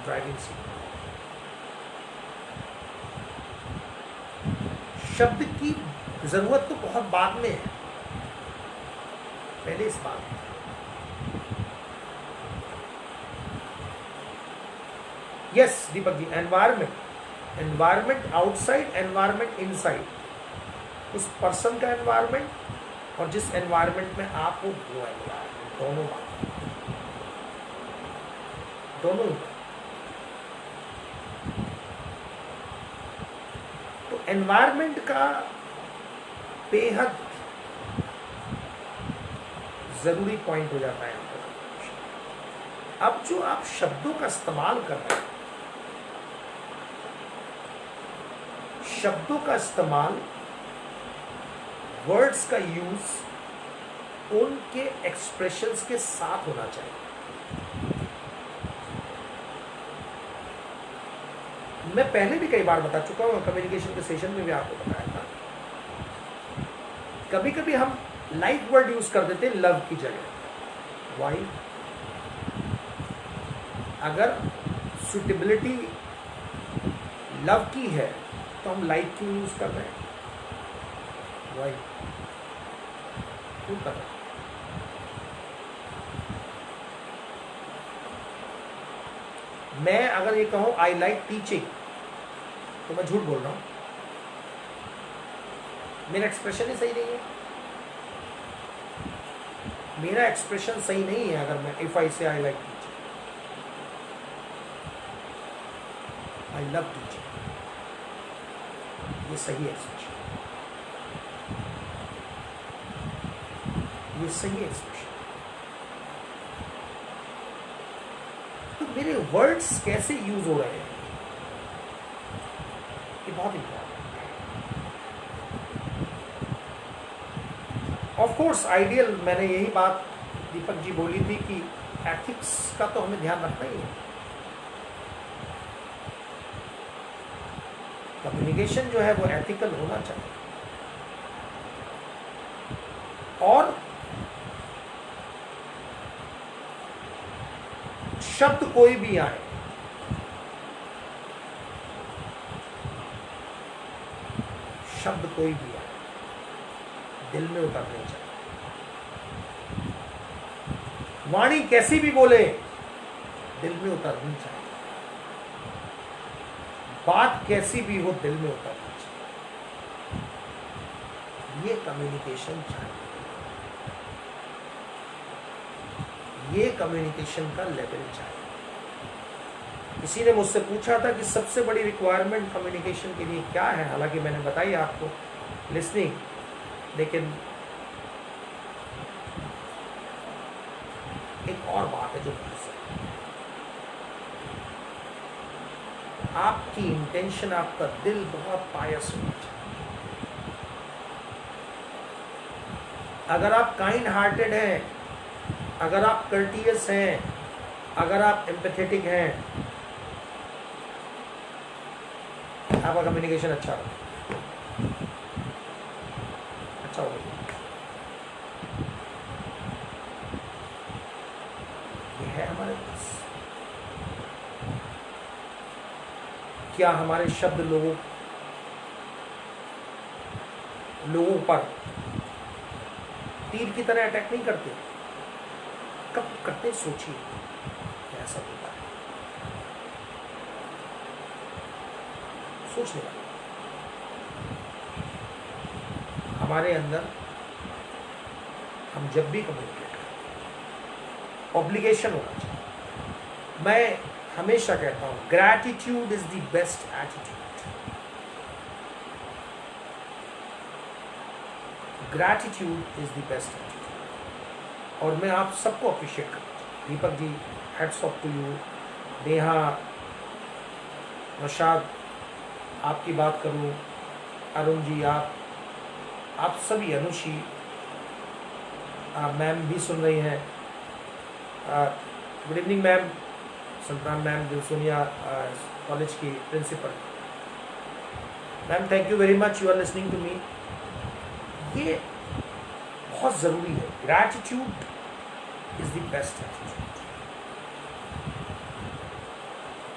ड्राइविंग सीखें। शब्द की जरूरत तो बहुत बाद में है, पहले इस बात में। यस दीपक जी, एनवायरमेंट आउटसाइड, एनवायरमेंट इनसाइड, उस पर्सन का एनवायरमेंट और जिस एनवायरनमेंट में आप हो वो एनवायरनमेंट, दोनों बात, दोनों ही। तो एनवायरनमेंट का बेहद जरूरी पॉइंट हो जाता है यहाँ पर। अब जो आप शब्दों का इस्तेमाल कर रहे हैं, शब्दों का इस्तेमाल, वर्ड्स का यूज उनके एक्सप्रेशंस के साथ होना चाहिए। मैं पहले भी कई बार बता चुका हूं, कम्युनिकेशन के सेशन में भी आपको बताया था, कभी कभी हम लाइक वर्ड यूज कर देते हैं लव की जगह। वाई? अगर सुटेबिलिटी लव की है तो हम लाइक क्यों यूज कर रहे हैं? वाई? क्यों कर रहे हैं? मैं अगर ये कहूं आई लाइक टीचिंग तो मैं झूठ बोल रहा हूं, मेरा एक्सप्रेशन ही सही नहीं है। मेरा एक्सप्रेशन सही नहीं है अगर मैं इफ आई से I like teaching, I love teaching, ये सही एक्सप्रेशन, ये सही एक्सप्रेशन। तो मेरे वर्ड्स कैसे यूज हो रहे हैं ये बहुत इंपॉर्टेंट। ऑफ कोर्स आइडियल, मैंने यही बात दीपक जी बोली थी कि एथिक्स का तो हमें ध्यान रखना ही है। कम्युनिकेशन जो है वो एथिकल होना चाहिए। और शब्द कोई भी आए, शब्द कोई भी आए, दिल में उतरने चाहिए। वाणी कैसी भी बोले, दिल में उतरनी चाहिए। बात कैसी भी हो, दिल में उतरनी चाहिए। ये कम्युनिकेशन चाहिए, ये कम्युनिकेशन का लेवल चाहिए। किसी ने मुझसे पूछा था कि सबसे बड़ी रिक्वायरमेंट कम्युनिकेशन के लिए क्या है, हालांकि मैंने बताई आपको लिसनिंग, लेकिन एक और बात है जो आपकी इंटेंशन, आपका दिल बहुत पायस होना चाहिए। अगर आप काइंड हार्टेड हैं, अगर आप कर्टियस हैं, अगर आप एम्पैथेटिक हैं, आपका कम्युनिकेशन अच्छा होगा, अच्छा होगा। ये है हमारे पास। क्या हमारे शब्द लोगों पर तीर की तरह अटैक नहीं करते? कब करते सोचिए, ऐसा होता है। सोचने वाला हमारे अंदर, हम जब भी कम्युनिकेट करें ऑब्लिगेशन होना चाहिए। मैं हमेशा कहता हूं gratitude is the best attitude. Gratitude is the best attitude. और मैं आप सबको अप्रिशिएट करता हूँ। Deepak ji, hats off to you. Neha, Rashad, आपकी बात करूँ, अरुण जी, आप सभी, अनुषी मैम भी सुन रही हैं। Good evening ma'am, Santram ma'am, जो सोनिया कॉलेज की principal ma'am, thank you very much, you are listening to me. ये बहुत ज़रूरी है। Gratitude is the best attitude,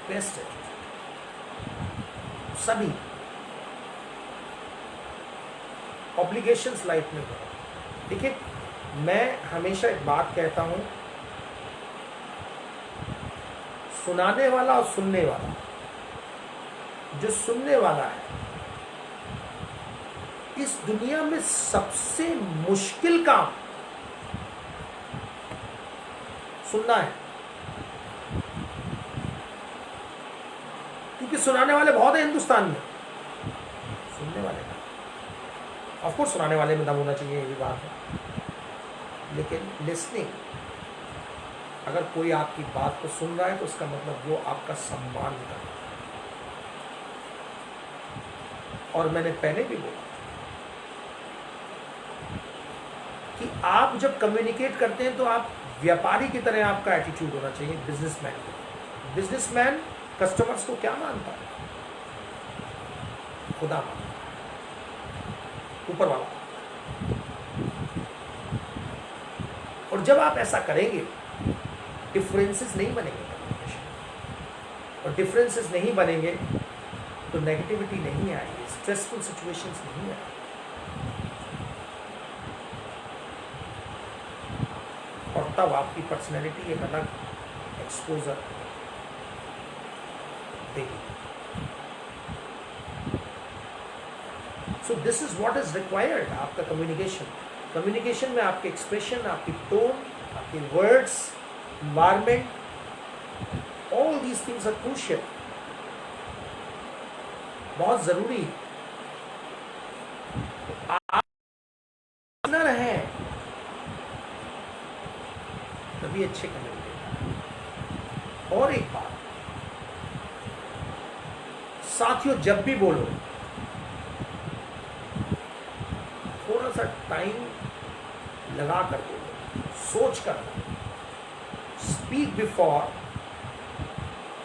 best attitude. सभी ऑब्लिगेशंस लाइफ में हो। देखिए, मैं हमेशा एक बात कहता हूं, सुनाने वाला और सुनने वाला, जो सुनने वाला है इस दुनिया में सबसे मुश्किल काम सुनना है, क्योंकि सुनाने वाले बहुत हैं हिंदुस्तान में, सुनने वाले का ऑफ कोर्स सुनाने वाले में दम होना चाहिए, ये भी बात है, लेकिन लिसनिंग, अगर कोई आपकी बात को सुन रहा है तो उसका मतलब वो आपका सम्मान कर रहा है। और मैंने पहले भी बोला कि आप जब कम्युनिकेट करते हैं तो आप व्यापारी की तरह आपका एटीट्यूड होना चाहिए, बिजनेसमैन। बिजनेसमैन कस्टमर्स को क्या मानता है? खुदा मानता है, ऊपर वाला। और जब आप ऐसा करेंगे डिफरेंसेस नहीं बनेंगे कम्युनिकेशन, और डिफरेंसेस नहीं बनेंगे तो नेगेटिविटी नहीं आएगी, स्ट्रेसफुल सिचुएशंस नहीं आएगी। और तब आपकी पर्सनैलिटी एक अलग एक्सपोजर देगी। So this is what is required. आपका कम्युनिकेशन में आपके एक्सप्रेशन, आपकी टोन, आपके words, environment, all these things are crucial, बहुत जरूरी है। आप न रहे तभी अच्छे कम्युनिकेटर। और एक बात साथियों, जब भी बोलो थोड़ा सा टाइम लगा कर बोलो, सोच कर बोलो। Speak before,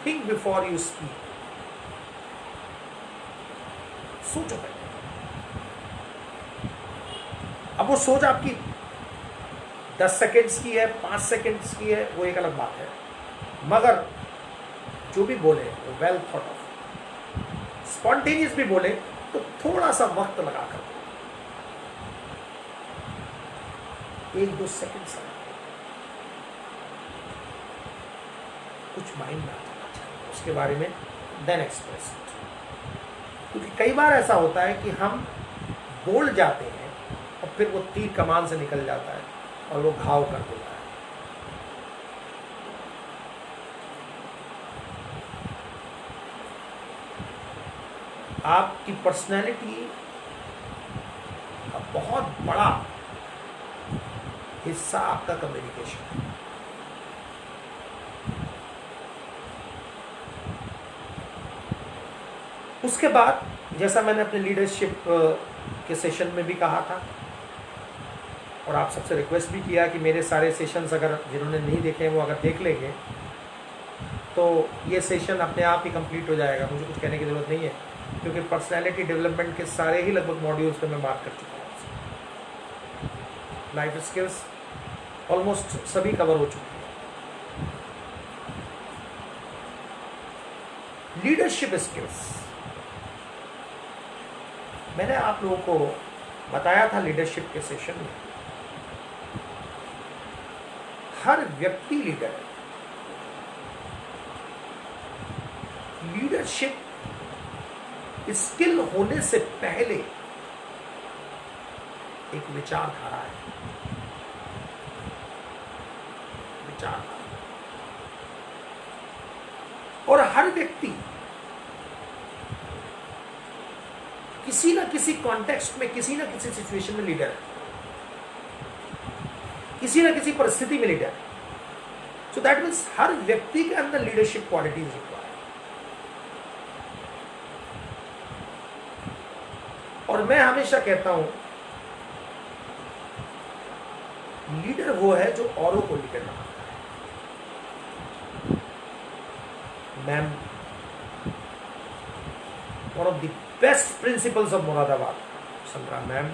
think before you speak. सोचो पहले। अब वो सोच आपकी 10 सेकेंड्स की है, 5 सेकेंड्स की है, वो एक अलग बात है, मगर जो भी बोले वो वेल थॉट ऑफ। स्पॉन्टेनियस भी बोले तो थोड़ा सा वक्त लगा कर, 1-2 सेकेंड्स लगा, कुछ माइंड में आता चाहिए उसके बारे में, देन एक्सप्रेस इट। क्योंकि कई बार ऐसा होता है कि हम बोल जाते हैं और फिर वो तीर कमान से निकल जाता है और वो घाव कर देता है। आपकी पर्सनैलिटी का बहुत बड़ा हिस्सा आपका कम्युनिकेशन है। उसके बाद जैसा मैंने अपने लीडरशिप के सेशन में भी कहा था और आप सबसे रिक्वेस्ट भी किया कि मेरे सारे सेशंस अगर जिन्होंने नहीं देखे हैं वो अगर देख लेंगे तो ये सेशन अपने आप ही कंप्लीट हो जाएगा, मुझे कुछ कहने की ज़रूरत नहीं है, क्योंकि पर्सनैलिटी डेवलपमेंट के सारे ही लगभग मॉड्यूल्स पे मैं बात कर चुका हूँ। लाइफ स्किल्स ऑलमोस्ट सभी कवर हो चुकी है। लीडरशिप स्किल्स मैंने आप लोगों को बताया था लीडरशिप के सेशन में। हर व्यक्ति लीडर है। लीडरशिप स्किल होने से पहले एक विचारधारा है, विचारधारा। और हर व्यक्ति किसी ना किसी कॉन्टेक्स्ट में, किसी ना किसी सिचुएशन में लीडर है, किसी ना किसी परिस्थिति में लीडर है। सो दैट मीन्स हर व्यक्ति के अंदर लीडरशिप क्वालिटीज रिक्वायर्ड। और मैं हमेशा कहता हूं लीडर वो है जो औरों को लीडर बनाता है। Ma'am, one of the best principles of Moradabad, संग्राम मैम,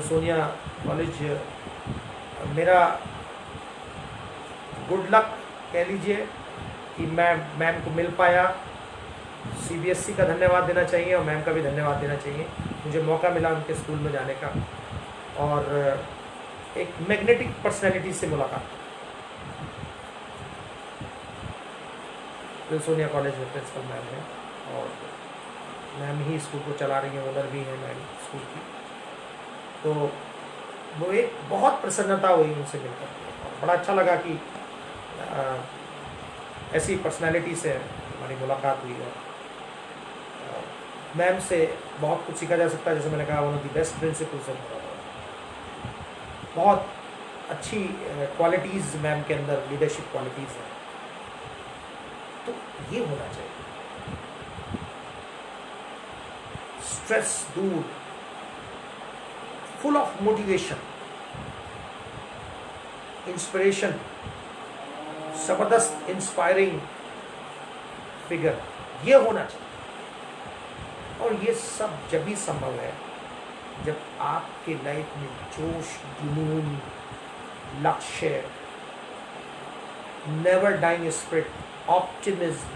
सोनिया कॉलेज, मेरा गुड लक कह लीजिए कि मैं मैम को मिल पाया। सीबीएसई का धन्यवाद देना चाहिए और मैम का भी धन्यवाद देना चाहिए। मुझे मौका मिला उनके स्कूल में जाने का और एक मैग्नेटिक पर्सनैलिटी से मुलाकात। सोनिया कॉलेज में प्रिंसिपल मैम है और मैम ही स्कूल को चला रही हैं, ओनर भी हैं मैम स्कूल की। तो वो एक बहुत प्रसन्नता हुई उनसे मिलकर और बड़ा अच्छा लगा कि ऐसी पर्सनालिटी से हमारी मुलाकात हुई। और मैम से बहुत कुछ सीखा जा सकता है। जैसे मैंने कहा, one of the best principles है, बहुत अच्छी क्वालिटीज़ मैम के अंदर, लीडरशिप क्वालिटीज़ हैं। तो ये होना चाहिए, स्ट्रेस दूर, फुल ऑफ मोटिवेशन, इंस्पिरेशन, जबरदस्त इंस्पायरिंग फिगर, ये होना चाहिए। और ये सब जब भी संभव है जब आपके लाइफ में जोश, जुनून, लक्ष्य, never dying spirit, optimism,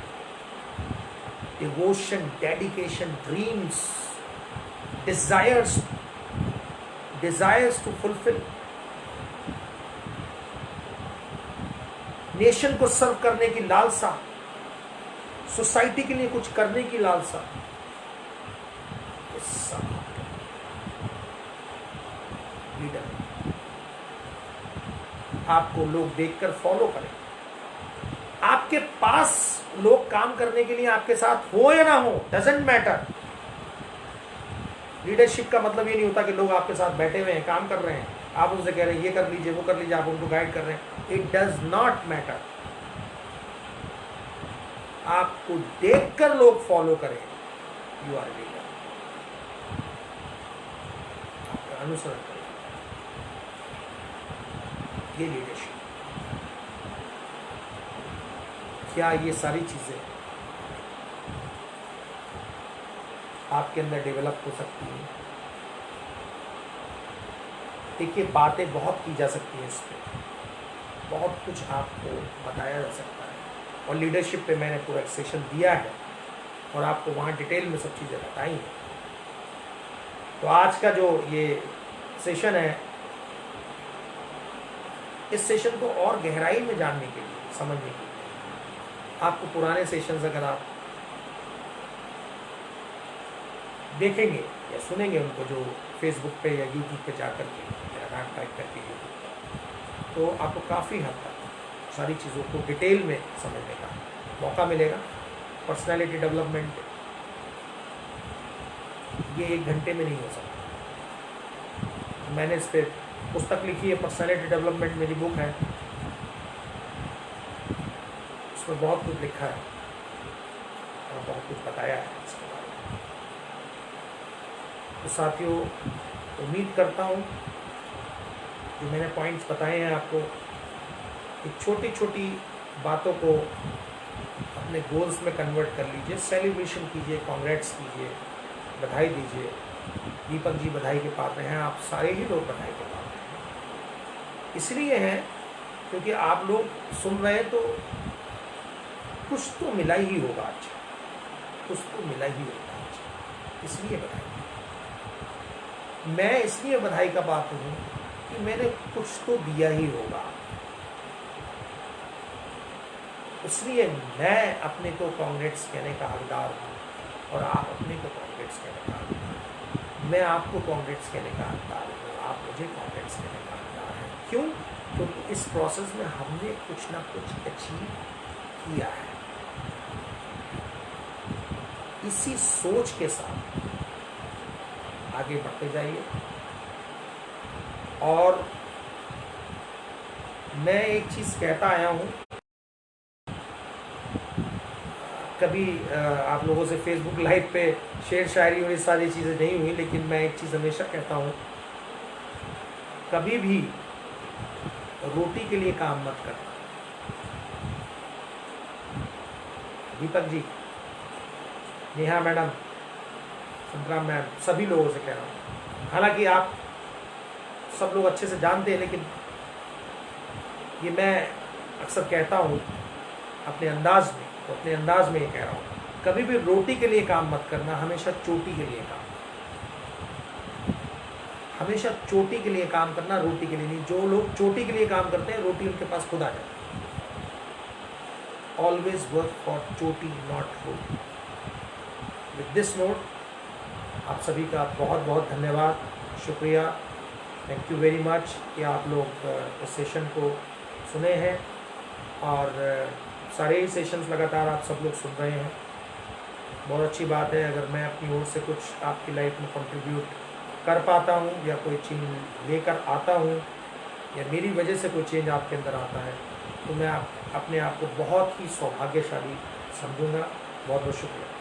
devotion, dedication, dreams, desires to fulfil, nation को सर्व करने की लालसा, सोसाइटी के लिए कुछ करने की लालसा, सब लीडर आपको लोग देखकर फॉलो करें। आपके पास लोग काम करने के लिए आपके साथ हो या ना हो, डजंट मैटर। लीडरशिप का मतलब ये नहीं होता कि लोग आपके साथ बैठे हुए हैं, काम कर रहे हैं, आप उनसे कह रहे हैं ये कर लीजिए, वो कर लीजिए, आप उनको गाइड कर रहे हैं। It does not matter. आपको देखकर लोग फॉलो करें, यू आर लीडर, आपका अनुसरण करें, ये लीडरशिप। क्या ये सारी चीजें आपके अंदर डेवलप हो सकती हैं? देखिए, बातें बहुत की जा सकती हैं, इस पर बहुत कुछ आपको बताया जा सकता है। और लीडरशिप पे मैंने पूरा एक सेशन दिया है और आपको वहाँ डिटेल में सब चीज़ें बताई हैं। तो आज का जो ये सेशन है, इस सेशन को और गहराई में जानने के लिए, समझने के लिए, आपको पुराने सेशंस अगर आप देखेंगे या सुनेंगे उनको, जो फेसबुक पे या यूट्यूब पे जाकर के मेरा नाम टाइप करके यूट्यूब, तो आपको काफ़ी हद तक सारी चीज़ों को डिटेल में समझने का मौका मिलेगा। पर्सनालिटी डेवलपमेंट ये 1 घंटे में नहीं हो सकता। मैंने इस पर पुस्तक लिखी है, पर्सनालिटी डेवलपमेंट, मेरी बुक है, उसमें बहुत कुछ लिखा है और बहुत कुछ बताया है इसके बारे में। तो साथियों, उम्मीद करता हूँ जो मैंने पॉइंट्स बताए हैं आपको, कि छोटी छोटी बातों को अपने गोल्स में कन्वर्ट कर लीजिए, सेलिब्रेशन कीजिए, कॉन्ग्रेट्स कीजिए, बधाई दीजिए। दीपक जी बधाई के पात्र हैं, आप सारे ही लोग बधाई के पात्र हैं। इसलिए हैं क्योंकि आप लोग सुन रहे हैं, तो कुछ तो मिला ही होगा आज, कुछ तो मिला ही होगा आज, इसलिए बधाई। मैं इसलिए बधाई का पात्र हूँ कि मैंने कुछ तो दिया ही होगा, इसलिए मैं अपने को कांग्रेट्स कहने का हकदार हूँ और आप अपने को कांग्रेट्स कहने का हकदार हैं। मैं आपको कांग्रेट्स कहने का हकदार हूँ, आप मुझे कांग्रेट्स कहने का हकदार हैं। क्यों? क्योंकि इस प्रोसेस में हमने कुछ ना कुछ अचीव किया है। इसी सोच के साथ आगे बढ़ते जाइए। और मैं एक चीज़ कहता आया हूँ, कभी आप लोगों से फेसबुक लाइव पे शेर शायरी और ये सारी चीज़ें नहीं हुई, लेकिन मैं एक चीज़ हमेशा कहता हूँ, कभी भी रोटी के लिए काम मत करना। दीपक जी, नेहा मैडम, संतराम मैम, सभी लोगों से कह रहा हूँ, हालांकि आप सब लोग अच्छे से जानते हैं, लेकिन ये मैं अक्सर कहता हूँ अपने अंदाज में, तो अपने अंदाज में ये कह रहा हूँ, कभी भी रोटी के लिए काम मत करना, हमेशा चोटी के लिए काम, हमेशा चोटी के लिए काम करना, रोटी के लिए नहीं। जो लोग चोटी के लिए काम करते हैं, रोटी उनके पास खुद आ जाती है। ऑलवेज वर्क फॉर चोटी, not roti. With this note आप सभी का बहुत बहुत धन्यवाद, शुक्रिया, थैंक यू वेरी मच कि आप लोग इस सेशन को सुने हैं और सारे ही सेशंस लगातार आप सब लोग सुन रहे हैं। बहुत अच्छी बात है अगर मैं अपनी ओर से कुछ आपकी लाइफ में कंट्रीब्यूट कर पाता हूँ या कोई चीज़ लेकर आता हूँ या मेरी वजह से कोई चेंज आपके अंदर आता है, तो मैं अपने आप को बहुत ही सौभाग्यशाली समझूंगा। बहुत बहुत शुक्रिया।